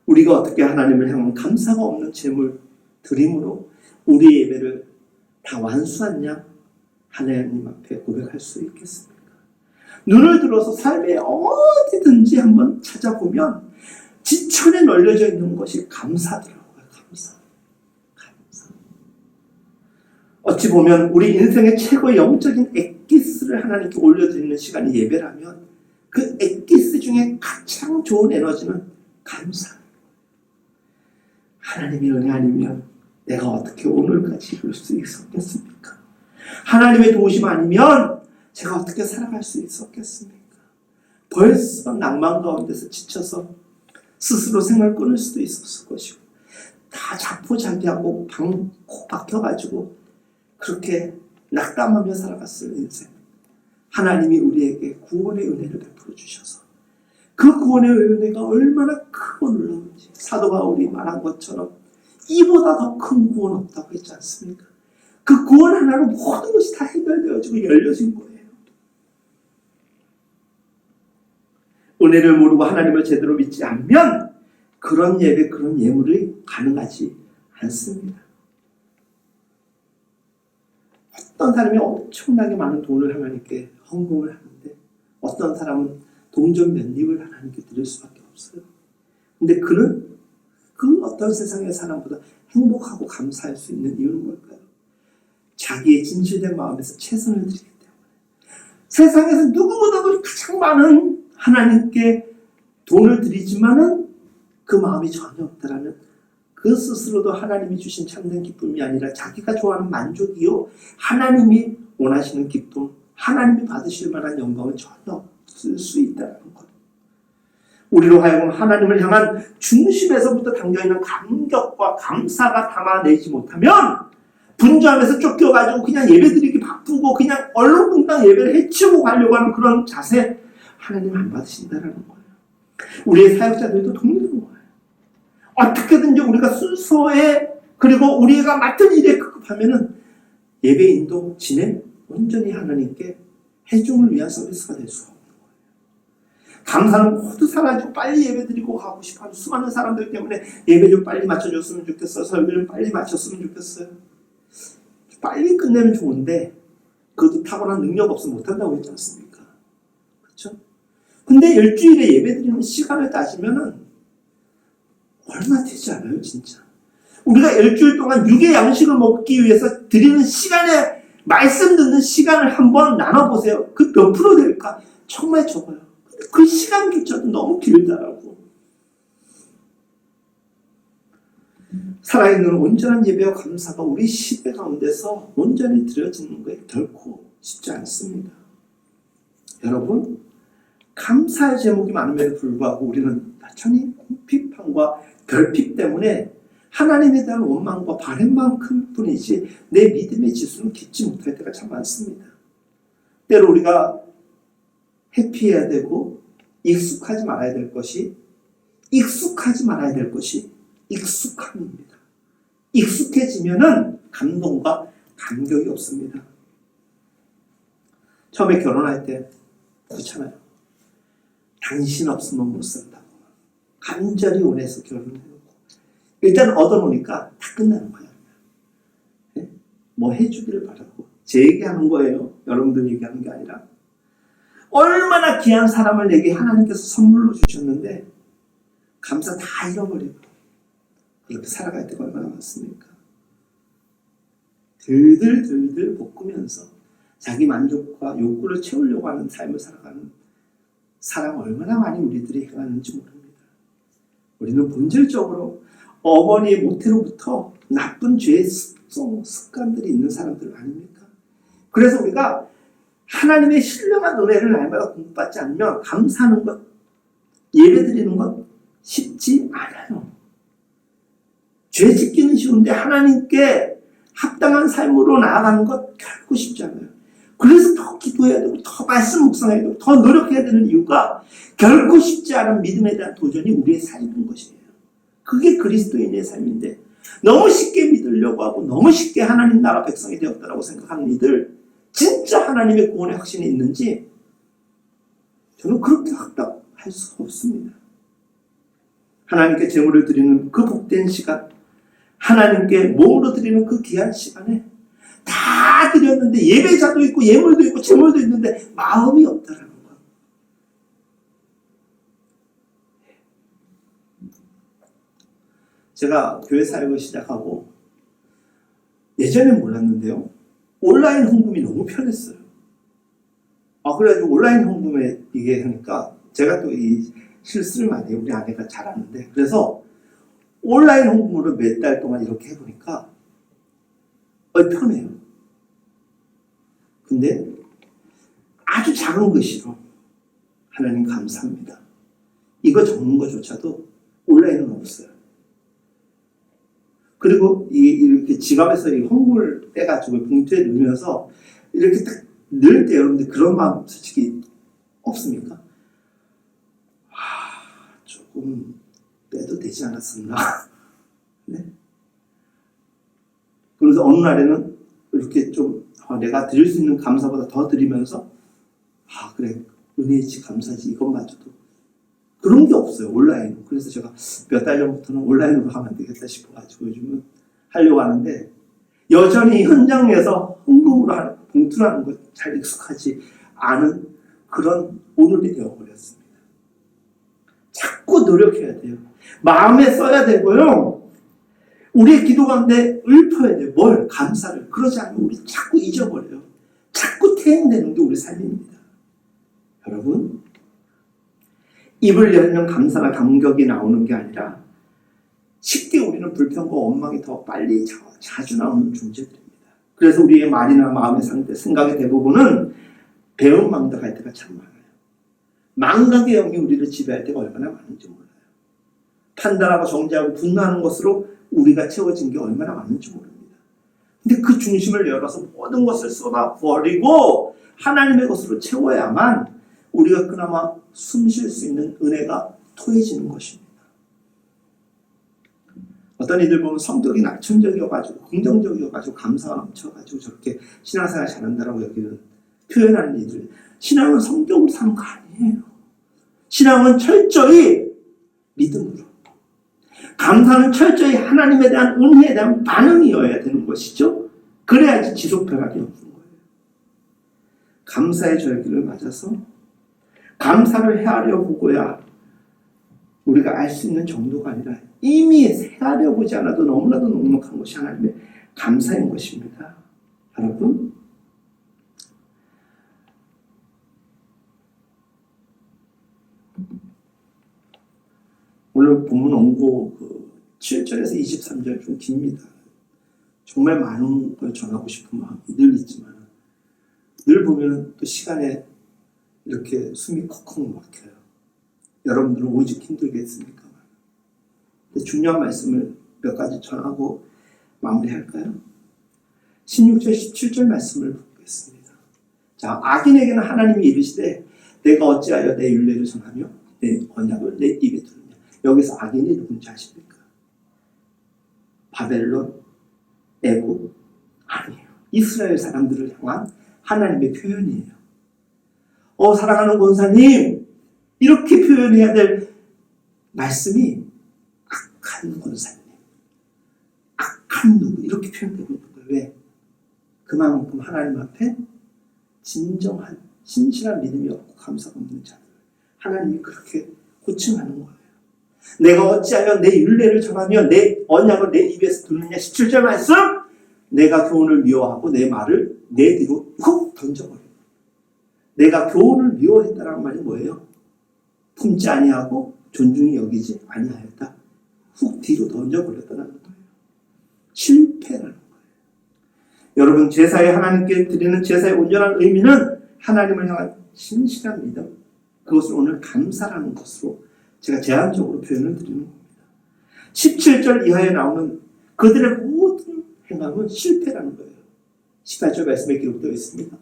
우리가 어떻게 하나님을 향한 감사가 없는 재물 드림으로 우리의 예배를 다 완수한 하나님 앞에 고백할 수 있겠습니까? 눈을 들어서 삶에 어디든지 한번 찾아보면 지천에 널려져 있는 것이 감사더라고요. 감사. 어찌 보면 우리 인생의 최고의 영적인 엑기스를 하나님께 올려드리는 시간이 예배라면 그 엑기스 중에 가장 좋은 에너지는 감사. 하나님의 은혜 아니면 내가 어떻게 오늘까지 이룰 수 있었겠습니까? 하나님의 도우심 아니면 제가 어떻게 살아갈 수 있었겠습니까? 벌써 낭만 가운데서 지쳐서 스스로 생을 끊을 수도 있었을 것이고 다 자포자기하고 콕 박혀가지고 그렇게 낙담하며 살아갔을 인생. 하나님이 우리에게 구원의 은혜를 베풀어 주셔서 그 구원의 은혜가 얼마나 크고 놀라운지 사도 바울이 말한 것처럼 이보다 더 큰 구원 없다고 했지 않습니까? 그 구원 하나로 모든 것이 다 해결되어지고 열려진 거예요. 은혜를 모르고 하나님을 제대로 믿지 않으면 그런 예배, 그런 예물이 가능하지 않습니다. 어떤 사람이 엄청나게 많은 돈을 하나님께 헌금을 하는데 어떤 사람은 동전 몇 입을 하나님께 드릴 수밖에 없어요. 근데 그는 그 어떤 세상의 사람보다 행복하고 감사할 수 있는 이유는 뭘까요? 자기의 진실된 마음에서 최선을 드리기 때문에. 세상에서 누구보다도 가장 많은 하나님께 돈을 드리지만은 그 마음이 전혀 없다라는, 그 스스로도 하나님이 주신 참된 기쁨이 아니라 자기가 좋아하는 만족이요, 하나님이 원하시는 기쁨, 하나님이 받으실 만한 영광은 전혀 없을 수 있다는 것. 우리로 하여금 하나님을 향한 중심에서부터 담겨있는 감격과 감사가 담아내지 못하면 분주함에서 쫓겨가지고 그냥 예배드리기 바쁘고 그냥 얼렁뚱땅 예배를 해치우고 가려고 하는 그런 자세, 하나님 안 받으신다는 거예요. 우리의 사역자들도 동일한 거예요. 어떻게든지 우리가 순서에, 그리고 우리가 맡은 일에 급급하면은 예배 인도 진행 온전히 하나님께 해중을 위한 서비스가 될 수가 없는 거예요. 감사는 모두 사라지고 빨리 예배 드리고 가고 싶어하는 수많은 사람들 때문에 예배 좀 빨리 맞춰줬으면 좋겠어요. 설교 좀 빨리 마쳤으면 좋겠어요. 빨리 끝내면 좋은데 그것도 탁월한 능력 없으면 못한다고 했지 않습니까? 그렇죠? 근데 일주일에 예배 드리는 시간을 따지면은 얼마 되지 않아요, 진짜. 우리가 일주일 동안 육의 양식을 먹기 위해서 드리는 시간에 말씀 듣는 시간을 한번 나눠보세요. 그 몇 프로 될까? 정말 적어요. 그 시간조차도 너무 길다라고. 살아있는 온전한 예배와 감사가 우리 시대 가운데서 온전히 드려지는 것이 결코 쉽지 않습니다. 여러분, 감사의 제목이 많음에도 불구하고 우리는 여전히 비판과 결핍 때문에 하나님에 대한 원망과 바램만 큰 뿐이지 내 믿음의 지수는 깊지 못할 때가 참 많습니다. 때로 우리가 회피해야 되고 익숙하지 말아야 될 것이 익숙함입니다. 익숙해지면은 감동과 감격이 없습니다. 처음에 결혼할 때 그렇잖아요. 당신 없으면 못 산다고 간절히 원해서 결혼을 해놓고 일단 얻어놓으니까 다 끝나는 거예요. 네? 뭐 해주기를 바라고 제 얘기하는 거예요. 여러분들 얘기하는 게 아니라 얼마나 귀한 사람을 내게 하나님께서 선물로 주셨는데 감사 다 잃어버리고 그렇게 살아갈 때가 얼마나 많습니까? 들들들들 볶으면서 자기 만족과 욕구를 채우려고 하는 삶을 살아가는 사람 얼마나 많이 우리들이 행하는지 모릅니다. 우리는 본질적으로 어머니의 모태로부터 나쁜 죄의 습관들이 있는 사람들 아닙니까? 그래서 우리가 하나님의 신령한 은혜를 날마다 공부받지 않으면 감사하는 것, 예배드리는 것 쉽지 않아요. 죄 짓기는 쉬운데 하나님께 합당한 삶으로 나아가는 것 결코 쉽지 않아요. 그래서 더 기도해야 되고 더 말씀 묵상해야 되고 더 노력해야 되는 이유가 결코 쉽지 않은 믿음에 대한 도전이 우리의 삶인 것이에요. 그게 그리스도인의 삶인데 너무 쉽게 믿으려고 하고 너무 쉽게 하나님 나라 백성이 되었다라고 생각하는 이들 진짜 하나님의 구원의 확신이 있는지 저는 그렇게 확답할 수가 없습니다. 하나님께 제물을 드리는 그 복된 시간, 하나님께 몸으로 드리는 그 귀한 시간에 다 드렸는데 예배자도 있고 예물도 있고 제물도 있는데 마음이 없다라는 것. 제가 교회 사역을 시작하고 예전엔 몰랐는데요. 온라인 헌금이 너무 편했어요. 그래가지고 온라인 헌금에 이게 하니까 제가 또 이 실수를 많이 해요. 우리 아내가 잘 아는데. 그래서 온라인 헌금으로 몇 달 동안 이렇게 해보니까 편해요. 근데 아주 작은 글씨로 하나님 감사합니다. 이거 적는 것조차도 온라인은 없어요. 그리고 이렇게 지갑에서 이 헌금을 떼가지고 봉투에 넣으면서 이렇게 딱 넣을 때 여러분들 그런 마음 솔직히 없습니까? 조금 빼도 되지 않았었나? 네? 그래서 어느 날에는 이렇게 좀 내가 드릴 수 있는 감사보다 더 드리면서 그래 은혜지 감사지 이것마저도 그런 게 없어요 온라인. 그래서 제가 몇 달 전부터는 온라인으로 하면 되겠다 싶어가지고 요즘은 하려고 하는데 여전히 현장에서 헌금으로 하는 봉투라는 것 잘 익숙하지 않은 그런 오늘이 되어버렸습니다. 자꾸 노력해야 돼요. 마음에 써야 되고요. 우리의 기도 가운데 읊어야 돼요. 뭘? 감사를. 그러지 않으면 우리 자꾸 잊어버려요. 자꾸 퇴행되는 게 우리 삶입니다. 여러분, 입을 열면 감사나 감격이 나오는 게 아니라 쉽게 우리는 불평과 원망이 더 빨리 자주 나오는 존재들입니다. 그래서 우리의 말이나 마음의 상태, 생각의 대부분은 배은망덕할 때가 참 많아요. 망각의 영이 우리를 지배할 때가 얼마나 많은지 몰라요. 판단하고 정죄하고 분노하는 것으로 우리가 채워진 게 얼마나 많은지 모릅니다. 근데 그 중심을 열어서 모든 것을 쏟아버리고 하나님의 것으로 채워야만 우리가 그나마 숨 쉴 수 있는 은혜가 토해지는 것입니다. 어떤 이들 보면 성격이 낙천적이어가지고 긍정적이어가지고 감사가 넘쳐가지고 저렇게 신앙생활 잘한다라고 여기는 표현하는 이들, 신앙은 성격으로 사는 거 아니에요. 신앙은 철저히 믿음으로, 감사는 철저히 하나님에 대한 은혜에 대한 반응이어야 되는 것이죠. 그래야지 지속 변화가 없는 거예요. 감사의 절기를 맞아서 감사를 헤아려 보고야 우리가 알 수 있는 정도가 아니라 이미 헤아려 보지 않아도 너무나도 넉넉한 것이 하나님의 감사인 것입니다. 여러분, 오늘 본문 원고 7절에서 23절 좀 깁니다. 정말 많은 걸 전하고 싶은 마음이 늘 있지만 늘 보면 또 시간에 이렇게 숨이 컥컥 막혀요. 여러분들은 오직 힘들겠습니까? 근데 중요한 말씀을 몇 가지 전하고 마무리할까요? 16절, 17절 말씀을 보겠습니다. 자, 악인에게는 하나님이 이르시되 내가 어찌하여 내 율례를 전하며 내 언약을 내 입에 두느냐. 여기서 악인이 누군지 아십니까? 바벨론, 애국 아니에요. 이스라엘 사람들을 향한 하나님의 표현이에요. 사랑하는 권사님, 이렇게 표현해야 될 말씀이 악한 권사님, 악한 누구 이렇게 표현되고 있는 거예요. 왜? 그만큼 하나님 앞에 진정한 신실한 믿음이 없고 감사가 없는 자들, 하나님이 그렇게 호칭하는 거예요. 내가 어찌하여 내 율례를 전하며 내 언약을 내 입에서 두느냐. 17절 말씀, 내가 교훈을 미워하고 내 말을 내 뒤로 훅 던져버려. 내가 교훈을 미워했다는 말이 뭐예요? 품지 아니하고 존중히 여기지 아니하였다. 훅 뒤로 던져버렸다는 거예요. 실패라는 거예요. 여러분, 제사에 하나님께 드리는 제사의 온전한 의미는 하나님을 향한 신실한 믿음, 그것을 오늘 감사라는 것으로 제가 제한적으로 표현을 드리는 겁니다. 17절 이하에 나오는 그들의 모든 행함은 실패라는 거예요. 18절 말씀에 기록되어 있습니다.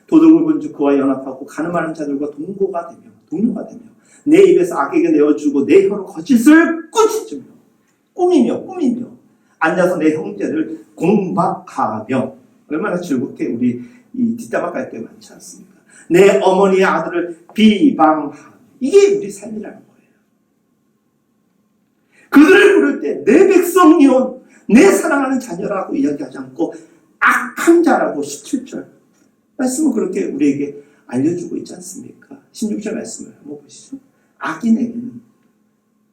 도둑을 본즉 그와 연합하고 가늠하는 자들과 동료가 되며 내 입에서 악에게 내어주고 내 혀로 거짓을 꾸미며 앉아서 내 형제를 공박하며. 얼마나 즐겁게 우리 이 뒷담화 깔 때 많지 않습니까? 내 어머니의 아들을 비방하며. 이게 우리 삶이라는 거예요. 그들을 부를 때 내 백성이요 내 사랑하는 자녀라고 이야기하지 않고 악한 자라고 17절 말씀은 그렇게 우리에게 알려주고 있지 않습니까? 16절 말씀을 한번 보시죠. 악인에게는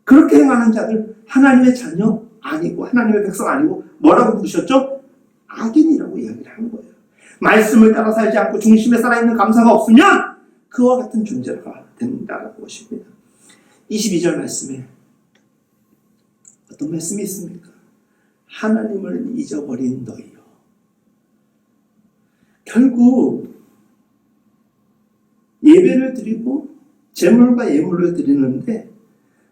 그렇게 행하는 자들 하나님의 자녀 아니고 하나님의 백성 아니고 뭐라고 부르셨죠? 악인이라고 이야기를 하는 거예요. 말씀을 따라 살지 않고 중심에 살아있는 감사가 없으면 그와 같은 존재가 된다라고 하십니다. 22절 말씀에 어떤 말씀이 있습니까? 하나님을 잊어버린 너희요. 결국 예배를 드리고 제물과 예물을 드리는데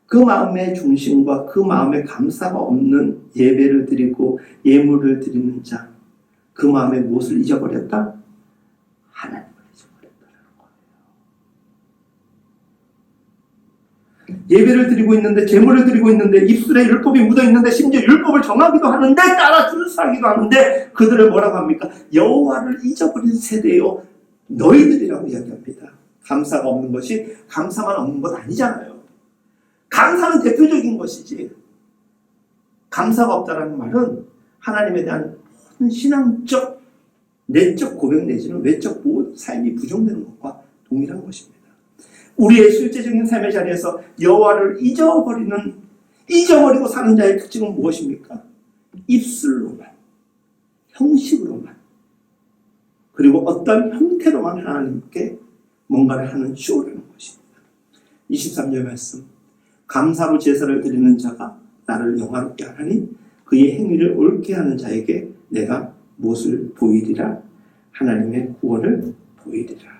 그 마음의 중심과 그 마음의 감사가 없는 예배를 드리고 예물을 드리는 자, 그 마음의 무엇을 잊어버렸다? 하나님을 잊어버렸다는 거예요. 예배를 드리고 있는데 제물을 드리고 있는데 입술에 율법이 묻어있는데 심지어 율법을 정하기도 하는데 따라 준수하기도 하는데 그들을 뭐라고 합니까? 여호와를 잊어버린 세대요 너희들이라고 이야기합니다. 감사가 없는 것이 감사만 없는 것 아니잖아요. 감사는 대표적인 것이지. 감사가 없다는 말은 하나님에 대한 모든 신앙적, 내적 고백 내지는 외적 모든 삶이 부정되는 것과 동일한 것입니다. 우리의 실제적인 삶의 자리에서 여호와를 잊어버리고 사는 자의 특징은 무엇입니까? 입술로만, 형식으로만, 그리고 어떤 형태로만 하나님께 뭔가를 하는 쇼라는 것입니다. 23절 말씀, 감사로 제사를 드리는 자가 나를 영화롭게 하나니 그의 행위를 옳게 하는 자에게 내가 무엇을 보이리라? 하나님의 구원을 보이리라.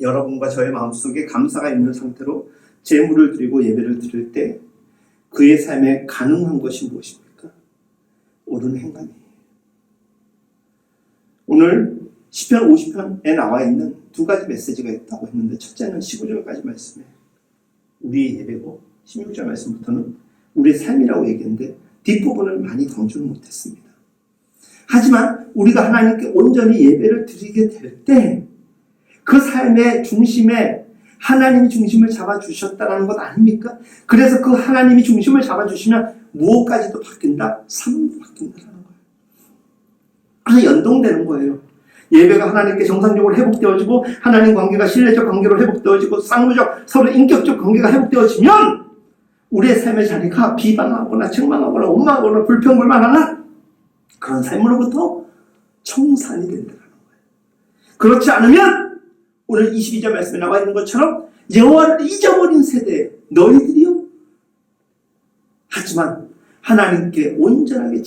여러분과 저의 마음속에 감사가 있는 상태로 제물을 드리고 예배를 드릴 때 그의 삶에 가능한 것이 무엇입니까? 옳은 행함이에요. 오늘 시편 50편에 나와 있는 두 가지 메시지가 있다고 했는데 첫째는 15절까지 말씀에 우리의 예배고 16절 말씀부터는 우리의 삶이라고 얘기했는데 뒷부분을 많이 강조를 못했습니다. 하지만 우리가 하나님께 온전히 예배를 드리게 될 때 그 삶의 중심에 하나님이 중심을 잡아주셨다는 것 아닙니까? 그래서 그 하나님이 중심을 잡아주시면 무엇까지도 바뀐다? 삶도 바뀐다는 거예요. 그래서 연동되는 거예요. 예배가 하나님께 정상적으로 회복되어지고 하나님 관계가 신뢰적 관계로 회복되어지고 쌍무적 서로 인격적 관계가 회복되어지면 우리의 삶의 자리가 비방하거나 책망하거나 원망하거나 불평불만하는 그런 삶으로부터 청산이 된다는 거예요. 그렇지 않으면 오늘 22절 말씀에 나와 있는 것처럼 여호와를 잊어버린 세대 너희들이요. 하지만 하나님께 온전하게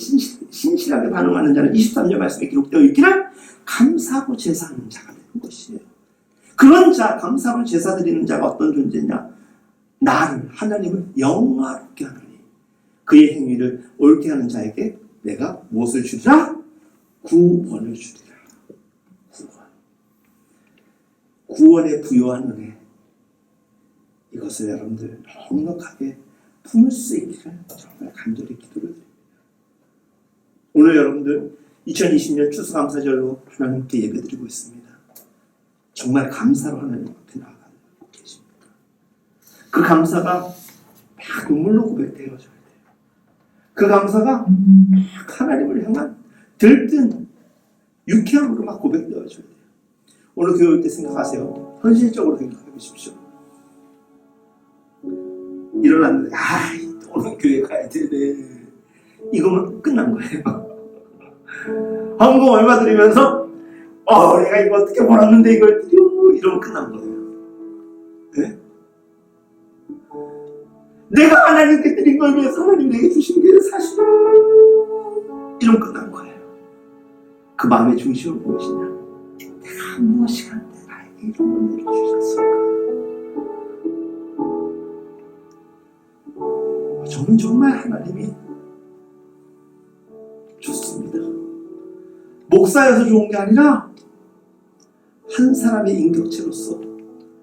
신실하게 반응하는 자는 23절 말씀에 기록되어 있기를 감사하고 제사하는 자가 되는 것이에요. 그런 자, 감사로 제사 드리는 자가 어떤 존재냐? 나를, 하나님을 영화롭게 하느니 그의 행위를 옳게 하는 자에게 내가 무엇을 주리라? 구원을 주리라. 구원에 부여한 은혜, 이것을 여러분들 넉넉하게 품을 수 있기를 정말 간절히 기도를 드립니다. 오늘 여러분들 2020년 추수감사절로 하나님께 예배드리고 있습니다. 정말 감사로 하나님 앞에 나아가고 계십니까? 그 감사가 막 눈물로 고백되어져야 돼요. 그 감사가 막 하나님을 향한 들뜬 유쾌함으로 막 고백되어져야 돼요. 오늘 교회 올 때 생각하세요. 현실적으로 생각해 보십시오. 일어났는데 오늘 교회 가야 되네. 이거면 끝난 거예요. 헌금 얼마 드리면서 내가 이거 어떻게 벌었는데 이걸 드려 이러면 끝난 거예요. 네? 내가 하나님께 드린 걸 위해서 하나님 내게 주신 게 사실은 이러면 끝난 거예요. 그 마음의 중심은 무엇이냐? 내가 무엇이 한데 나에게 이런 은혜를 주셨을까? 저는 정말 하나님이 좋습니다. 목사여서 좋은 게 아니라 한 사람의 인격체로서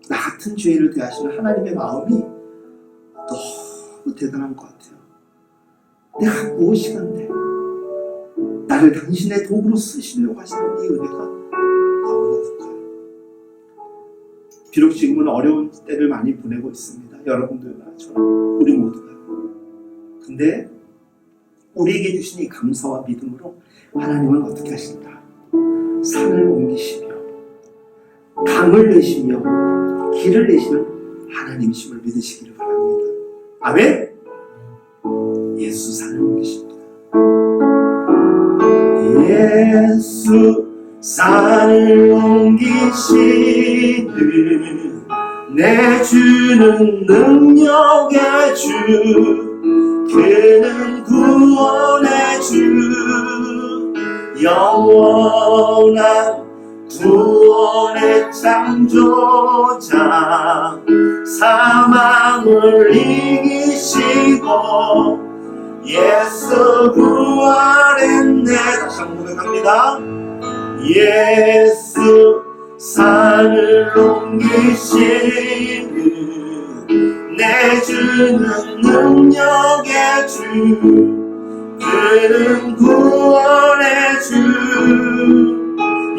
나 같은 죄인을 대하시는 하나님의 마음이 너무 대단한 것 같아요. 내가 무엇이 한데 나를 당신의 도구로 쓰시려고 하시는 이 은혜가 너무나 독하요. 비록 지금은 어려운 때를 많이 보내고 있습니다. 여러분들과 저는, 우리 모두가. 근데 우리에게 주신 이 감사와 믿음으로 하나님은 어떻게 하신다? 산을 옮기시며 강을 내시며 길을 내시는 하나님이심을 믿으시기를 바랍니다. 아멘? 예수 산을 옮기십니다. 예수 산을 옮기시는 내 주는 능력의 주, 그는 구원의 주, 영원한 구원의 창조자, 사망을 이기시고 예수 부활했네. 다시 한번 고백합니다. 예수 산을 옮기시는 내 주는 능력의 주, 그는 구원의 주,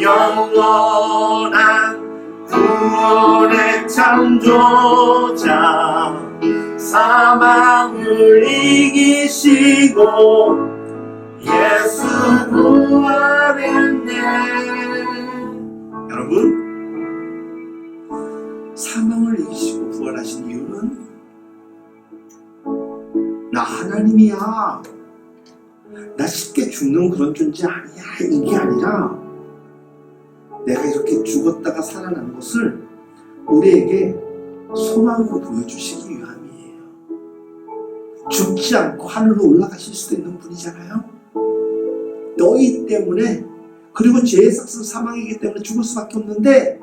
영원한 구원의 창조자, 사망을 이기시고 예수 부활했네. 여러분, 사망을 이기시고 부활하신 이유는 나 하나님이야, 나 쉽게 죽는 그런 존재 아니야, 이게 아니라 내가 이렇게 죽었다가 살아난 것을 우리에게 소망으로 보여주시기 위함이에요. 죽지 않고 하늘로 올라가실 수도 있는 분이잖아요. 너희 때문에, 그리고 죄의 삭은 사망이기 때문에 죽을 수밖에 없는데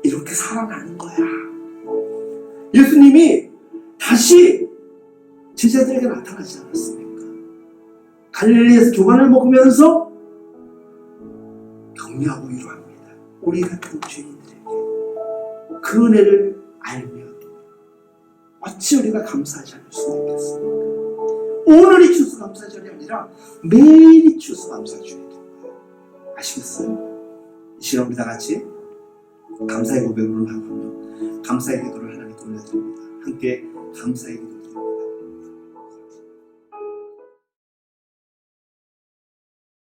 이렇게 살아나는 거야. 예수님이 다시 제자들에게 나타나지 않았습니까? 갈릴리에서 조반을 먹으면서 격려하고 위로합니다. 우리 같은 죄인들에게 그 은혜를 알며 어찌 우리가 감사하지 않을 수가 있겠습니까? 오늘이 추수감사절이 아니라 매일이 추수감사주일인 거예요. 아시겠어요? 이 시간 우리 다 같이 감사의 고백으로 나가며 감사의 기도를 하나님께 올려드립니다. 함께 감사의 기도